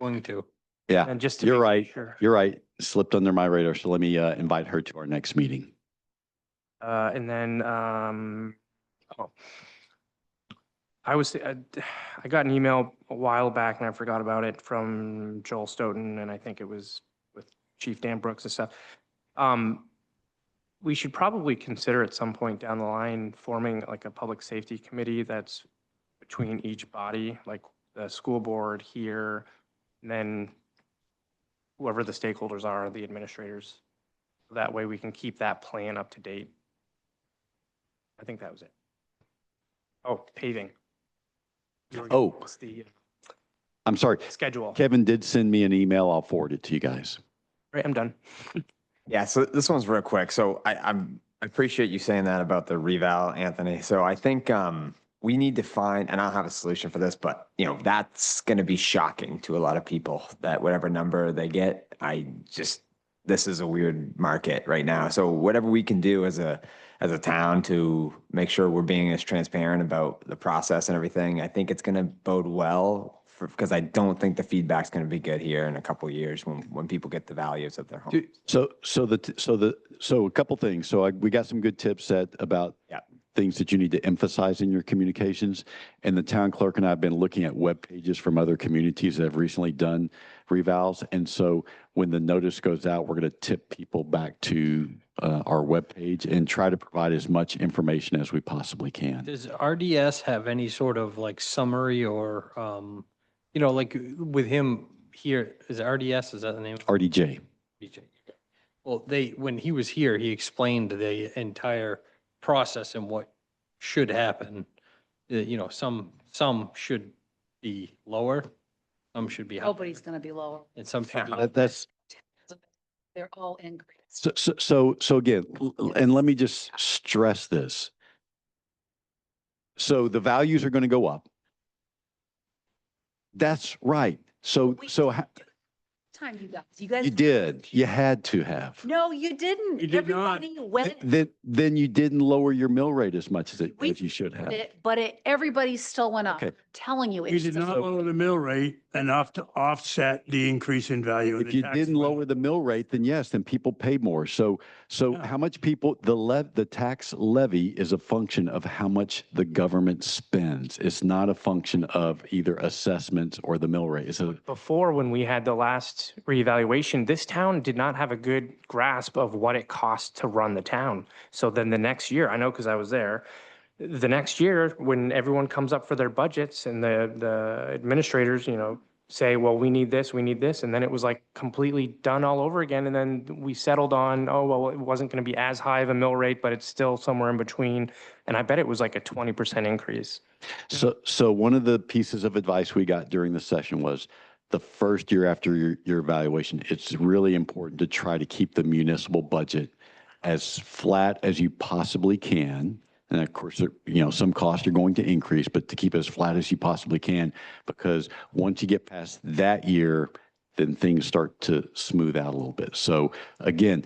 G: Going to.
E: Yeah,
F: and just to
E: you're
F: make
E: right.
F: sure.
E: You're right. Slipped under my radar. So let me invite her to our next meeting.
F: And then, I got an email a while back and I forgot about it from Joel Stoughton, and I think it was with Chief Dan Brooks and stuff. We should probably consider at some point down the line forming like a public safety committee that's between each body, like the school board here, and then whoever the stakeholders are, the administrators. That way we can keep that plan up to date. I think that was it. Oh, paving.
E: Oh.
F: What's the
E: I'm sorry.
F: schedule?
E: Kevin did send me an email. I'll forward it to you guys.
F: Right, I'm done.
I: Yeah, so this one's real quick. So I appreciate you saying that about the reval, Anthony. So I think we need to find, and I don't have a solution for this, but you know, that's going to be shocking to a lot of people that whatever number they get, this is a weird market right now. So whatever we can do as a town to make sure we're being as transparent about the process and everything, I think it's going to bode well because I don't think the feedback's going to be good here in a couple of years when people get the values of their home.
E: So a couple things. So we got some good tips about things that you need to emphasize in your communications. And the town clerk and I have been looking at web pages from other communities that have recently done revals. And so when the notice goes out, we're going to tip people back to our web page and try to provide as much information as we possibly can.
G: Does RDS have any sort of like summary or, like with him here, is it RDS, is that the name?
E: RDJ.
G: RDJ. Well, when he was here, he explained the entire process and what should happen. Some should be lower, some should be higher.
B: Nobody's going to be lower.
G: And some should be.
E: That's
B: They're all increased.
E: so again, and let me just stress this. So the values are going to go up. That's right. So
B: Time you guys.
E: you did. You had to have.
B: No, you didn't.
C: You did not.
B: Everybody went.
E: Then you didn't lower your mill rate as much as
B: We
E: you should have.
B: But everybody still went up.
E: Okay.
B: I'm telling you.
C: You
B: it's
C: did
B: the-
C: not lower the mill rate enough to offset the increase in value of
E: If
C: the
E: you
C: tax
E: didn't
C: money.
E: lower the mill rate, then yes, then people pay more. So
C: Yeah.
E: how much people, the tax levy is a function of how much the government spends. It's not a function of either assessments or the mill rate.
F: Before, when we had the last reevaluation, this town did not have a good grasp of what it costs to run the town. So then the next year, I know because I was there, the next year, when everyone comes up for their budgets and the administrators, say, well, we need this, and then it was like completely done all over again. And then we settled on, oh, well, it wasn't going to be as high of a mill rate, but it's still somewhere in between. And I bet it was like a 20% increase.
E: So one of the pieces of advice we got during the session was the first year after your evaluation, it's really important to try to keep the municipal budget as flat as you possibly can. And of course, some costs are going to increase, but to keep it as flat as you possibly can, because once you get past that year, then things start to smooth out a little bit. So again,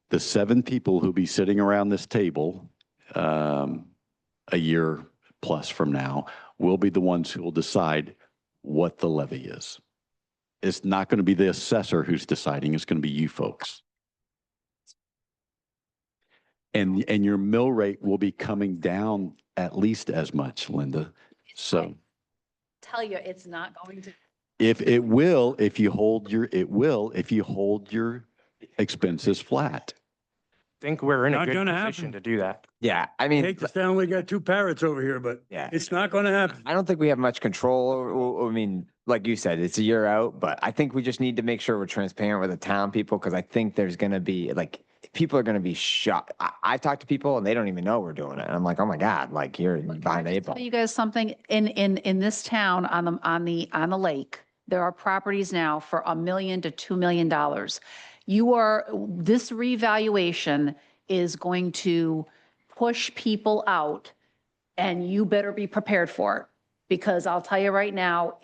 E: the 7 people who'll be sitting around this table a year plus from now will be the ones who will decide what the levy is. It's not going to be the assessor who's deciding, it's going to be you folks. And your mill rate will be coming down at least as much, Linda. So
B: Tell you, it's not going to.
E: if you hold your expenses flat.
F: I think we're in a
C: Not
F: good
C: gonna
F: position
C: happen.
F: to do that.
I: Yeah, I
C: I
I: mean,
C: hate to sound like we got 2 parrots over here, but
I: yeah.
C: it's not going to happen.
I: I don't think we have much control. I mean, like you said, it's a year out, but I think we just need to make sure we're transparent with the town people, because I think there's going to be like, people are going to be shocked. I talk to people and they don't even know we're doing it. And I'm like, oh my God, like you're behind the eight ball.
B: Tell you guys something, in this town on the lake, there are properties now for $1 million to $2 million. This revaluation is going to push people out, and you better be prepared for it. Because I'll tell you right now,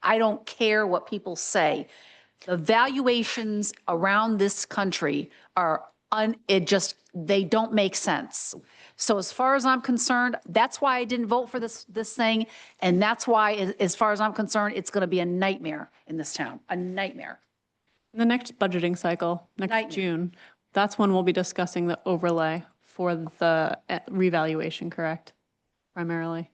B: I don't care what people say. The valuations around this country are they don't make sense. So as far as I'm concerned, that's why I didn't vote for this thing. And that's why, as far as I'm concerned, it's going to be a nightmare in this town, a nightmare.
A: The next budgeting cycle, next
B: Nightmare.
A: June, that's when we'll be discussing the overlay for the revaluation, correct? Primarily.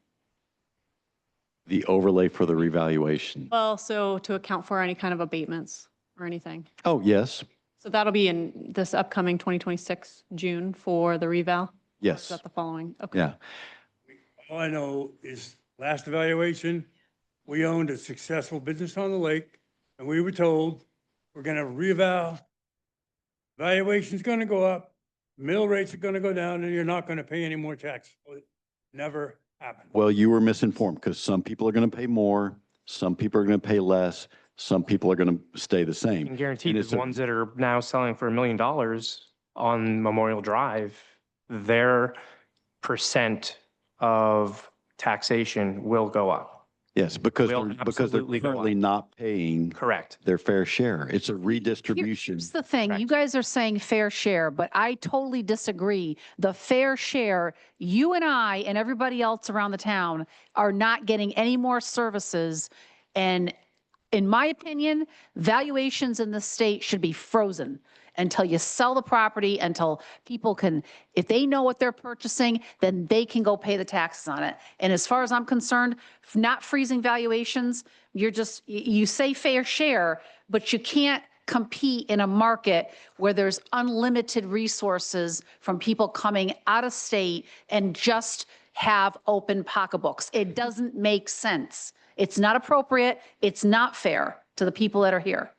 E: The overlay for the revaluation.
A: Well, so to account for any kind of abatements or anything.
E: Oh, yes,
A: So that'll be in this upcoming 2026 June for the reval? Or
E: yes,
A: is that the following? Okay.
E: yeah.
C: All I know is last evaluation, we owned a successful business on the lake, and we were told we're going to reeval. Valuation's going to go up, mill rates are going to go down, and you're not going to pay any more tax. Well, it never happened.
E: Well, you were misinformed, because some people are going to pay more, some people are going to pay less, some people are going to stay the
F: I
E: same.
F: can guarantee
E: And
F: the
E: it's a-
F: ones that are now selling for $1 million on Memorial Drive, their percent of taxation will go up.
E: Yes, because
F: Will
E: they're
F: absolutely go
E: currently
F: up.
E: not paying
F: Correct.
E: their fair share. It's a redistribution.
B: Here's the thing, you
F: Correct.
B: guys are saying fair share, but I totally disagree. The fair share, you and I and everybody else around the town are not getting any more services. And in my opinion, valuations in the state should be frozen until you sell the property, until people can, if they know what they're purchasing, then they can go pay the taxes on it. And as far as I'm concerned, not freezing valuations, you say fair share, but you can't compete in a market where there's unlimited resources from people coming out of state and just have open pocketbooks. It doesn't make sense. It's not appropriate. It's not fair to the people that are here.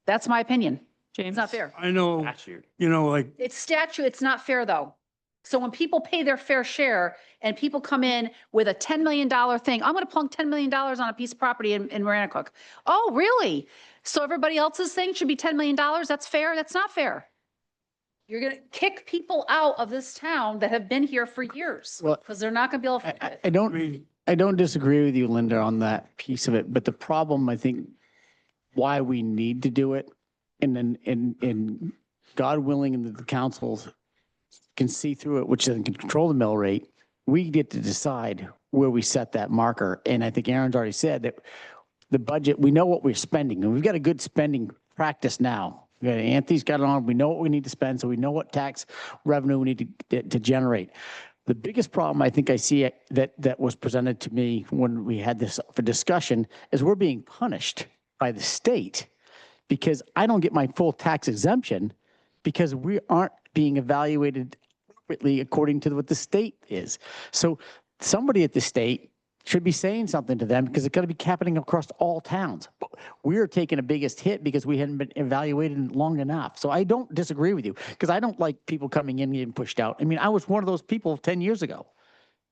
B: That's my opinion.
A: James?
B: It's not fair.
C: I know,
F: Statute.
C: like,
B: It's statute, it's not fair though. So when people pay their fair share and people come in with a $10 million thing, I'm going to plunk $10 million on a piece of property in Maranacook. Oh, really? So everybody else's thing should be $10 million? That's fair? That's not fair. You're going to kick people out of this town that have been here for years
H: Well,
B: because they're not going to be able to. afford it.
H: I don't disagree with you, Linda, on that piece of it, but the problem, I think, why we need to do it, and God willing, and the councils can see through it, which then can control the mill rate, we get to decide where we set that marker. And I think Aaron's already said that the budget, we know what we're spending, and we've got a good spending practice now. Anthony's got it on, we know what we need to spend, so we know what tax revenue we need to generate. The biggest problem I think I see that was presented to me when we had this for discussion is we're being punished by the state because I don't get my full tax exemption because we aren't being evaluated appropriately according to what the state is. So somebody at the state should be saying something to them because it's going to be happening across all towns. But we're taking the biggest hit because we hadn't been evaluated long enough. So I don't disagree with you because I don't like people coming in and getting pushed out. I mean, I was one of those people 10 years ago.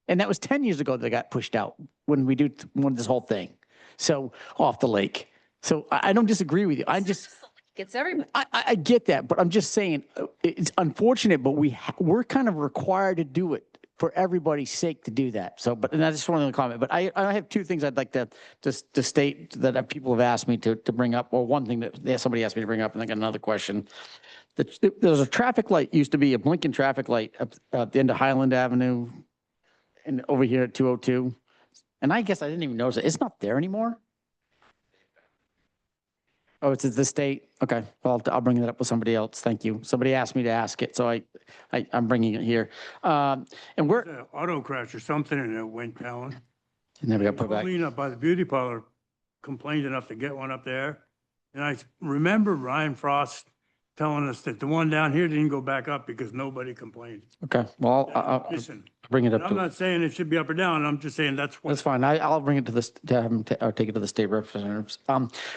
H: And that was 10 years ago that got pushed out when we when this whole thing. So off the lake. So I don't disagree with you. I just,
A: Gets everybody.
H: I get that, but I'm just saying, it's unfortunate, but we're kind of required to do it for everybody's sake to do that. So, and I just wanted to comment, but I have two things I'd like to state that people have asked me to bring up, or one thing that somebody asked me to bring up, and I got another question. There's a traffic light, used to be a blinking traffic light up at the end of Highland Avenue and over here at 202. And I guess I didn't even notice it. It's not there anymore. Oh, it's at the state? Okay, well, I'll bring that up with somebody else. Thank you. Somebody asked me to ask it, so I'm bringing it here. And we're,
C: The auto crash or something and it went down.
H: never got put back.
C: Clean up by the beauty parlor complained enough to get one up there. And I remember Ryan Frost telling us that the one down here didn't go back up because nobody complained.
H: Okay, well, I'll
C: Listen,
H: bring it up
C: I'm
H: to,
C: not saying it should be up or down. I'm just saying that's
H: that's
C: what,
H: fine. I'll bring it to this, to have them, or take it to the state representatives.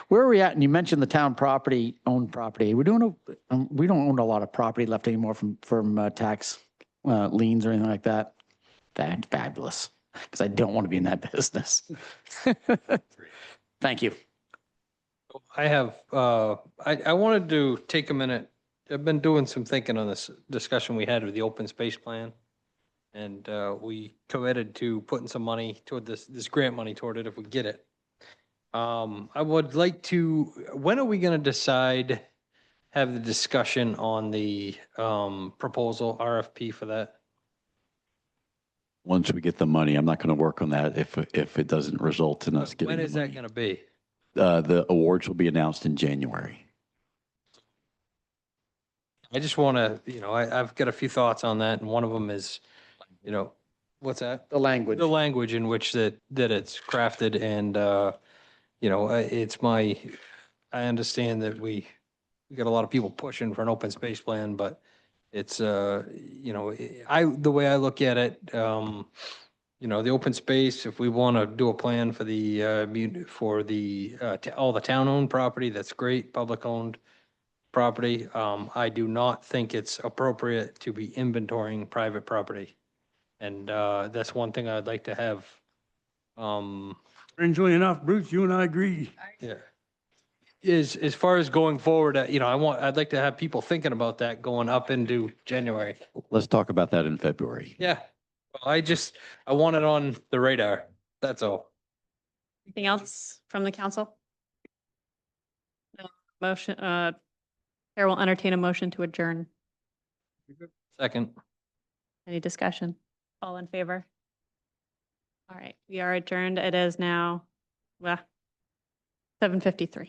H: Where are we at? And you mentioned the town property, owned property. We don't own a lot of property left anymore from tax liens or anything like that. That's fabulous, because I don't want to be in that business. Thank you.
G: I have, I wanted to take a minute. I've been doing some thinking on this discussion we had with the open space plan. And we committed to putting some money toward this grant money toward it if we get it. I would like to, when are we going to decide, have the discussion on the proposal RFP for that?
E: Once we get the money, I'm not going to work on that if it doesn't result in us getting
G: When
E: the
G: is that
E: money.
G: going to be?
E: The awards will be announced in January.
G: I just want to, I've got a few thoughts on that, and one of them is, what's that?
H: The language.
G: The language in which that it's crafted, and, it's I understand that we got a lot of people pushing for an open space plan, but it's, the way I look at it, the open space, if we want to do a plan for all the town-owned property, that's great, public-owned property. I do not think it's appropriate to be inventorying private property. And that's one thing I'd like to have.
C: strangely enough, Bruce, you and I agree.
G: Yeah. As far as going forward, I'd like to have people thinking about that going up into January.
E: Let's talk about that in February.
G: Yeah. I want it on the radar. That's all.
A: Anything else from the council? No. Motion, Chair will entertain a motion to adjourn.
G: Second.
A: Any discussion? All in favor? All right, we are adjourned. It is now, 7:53.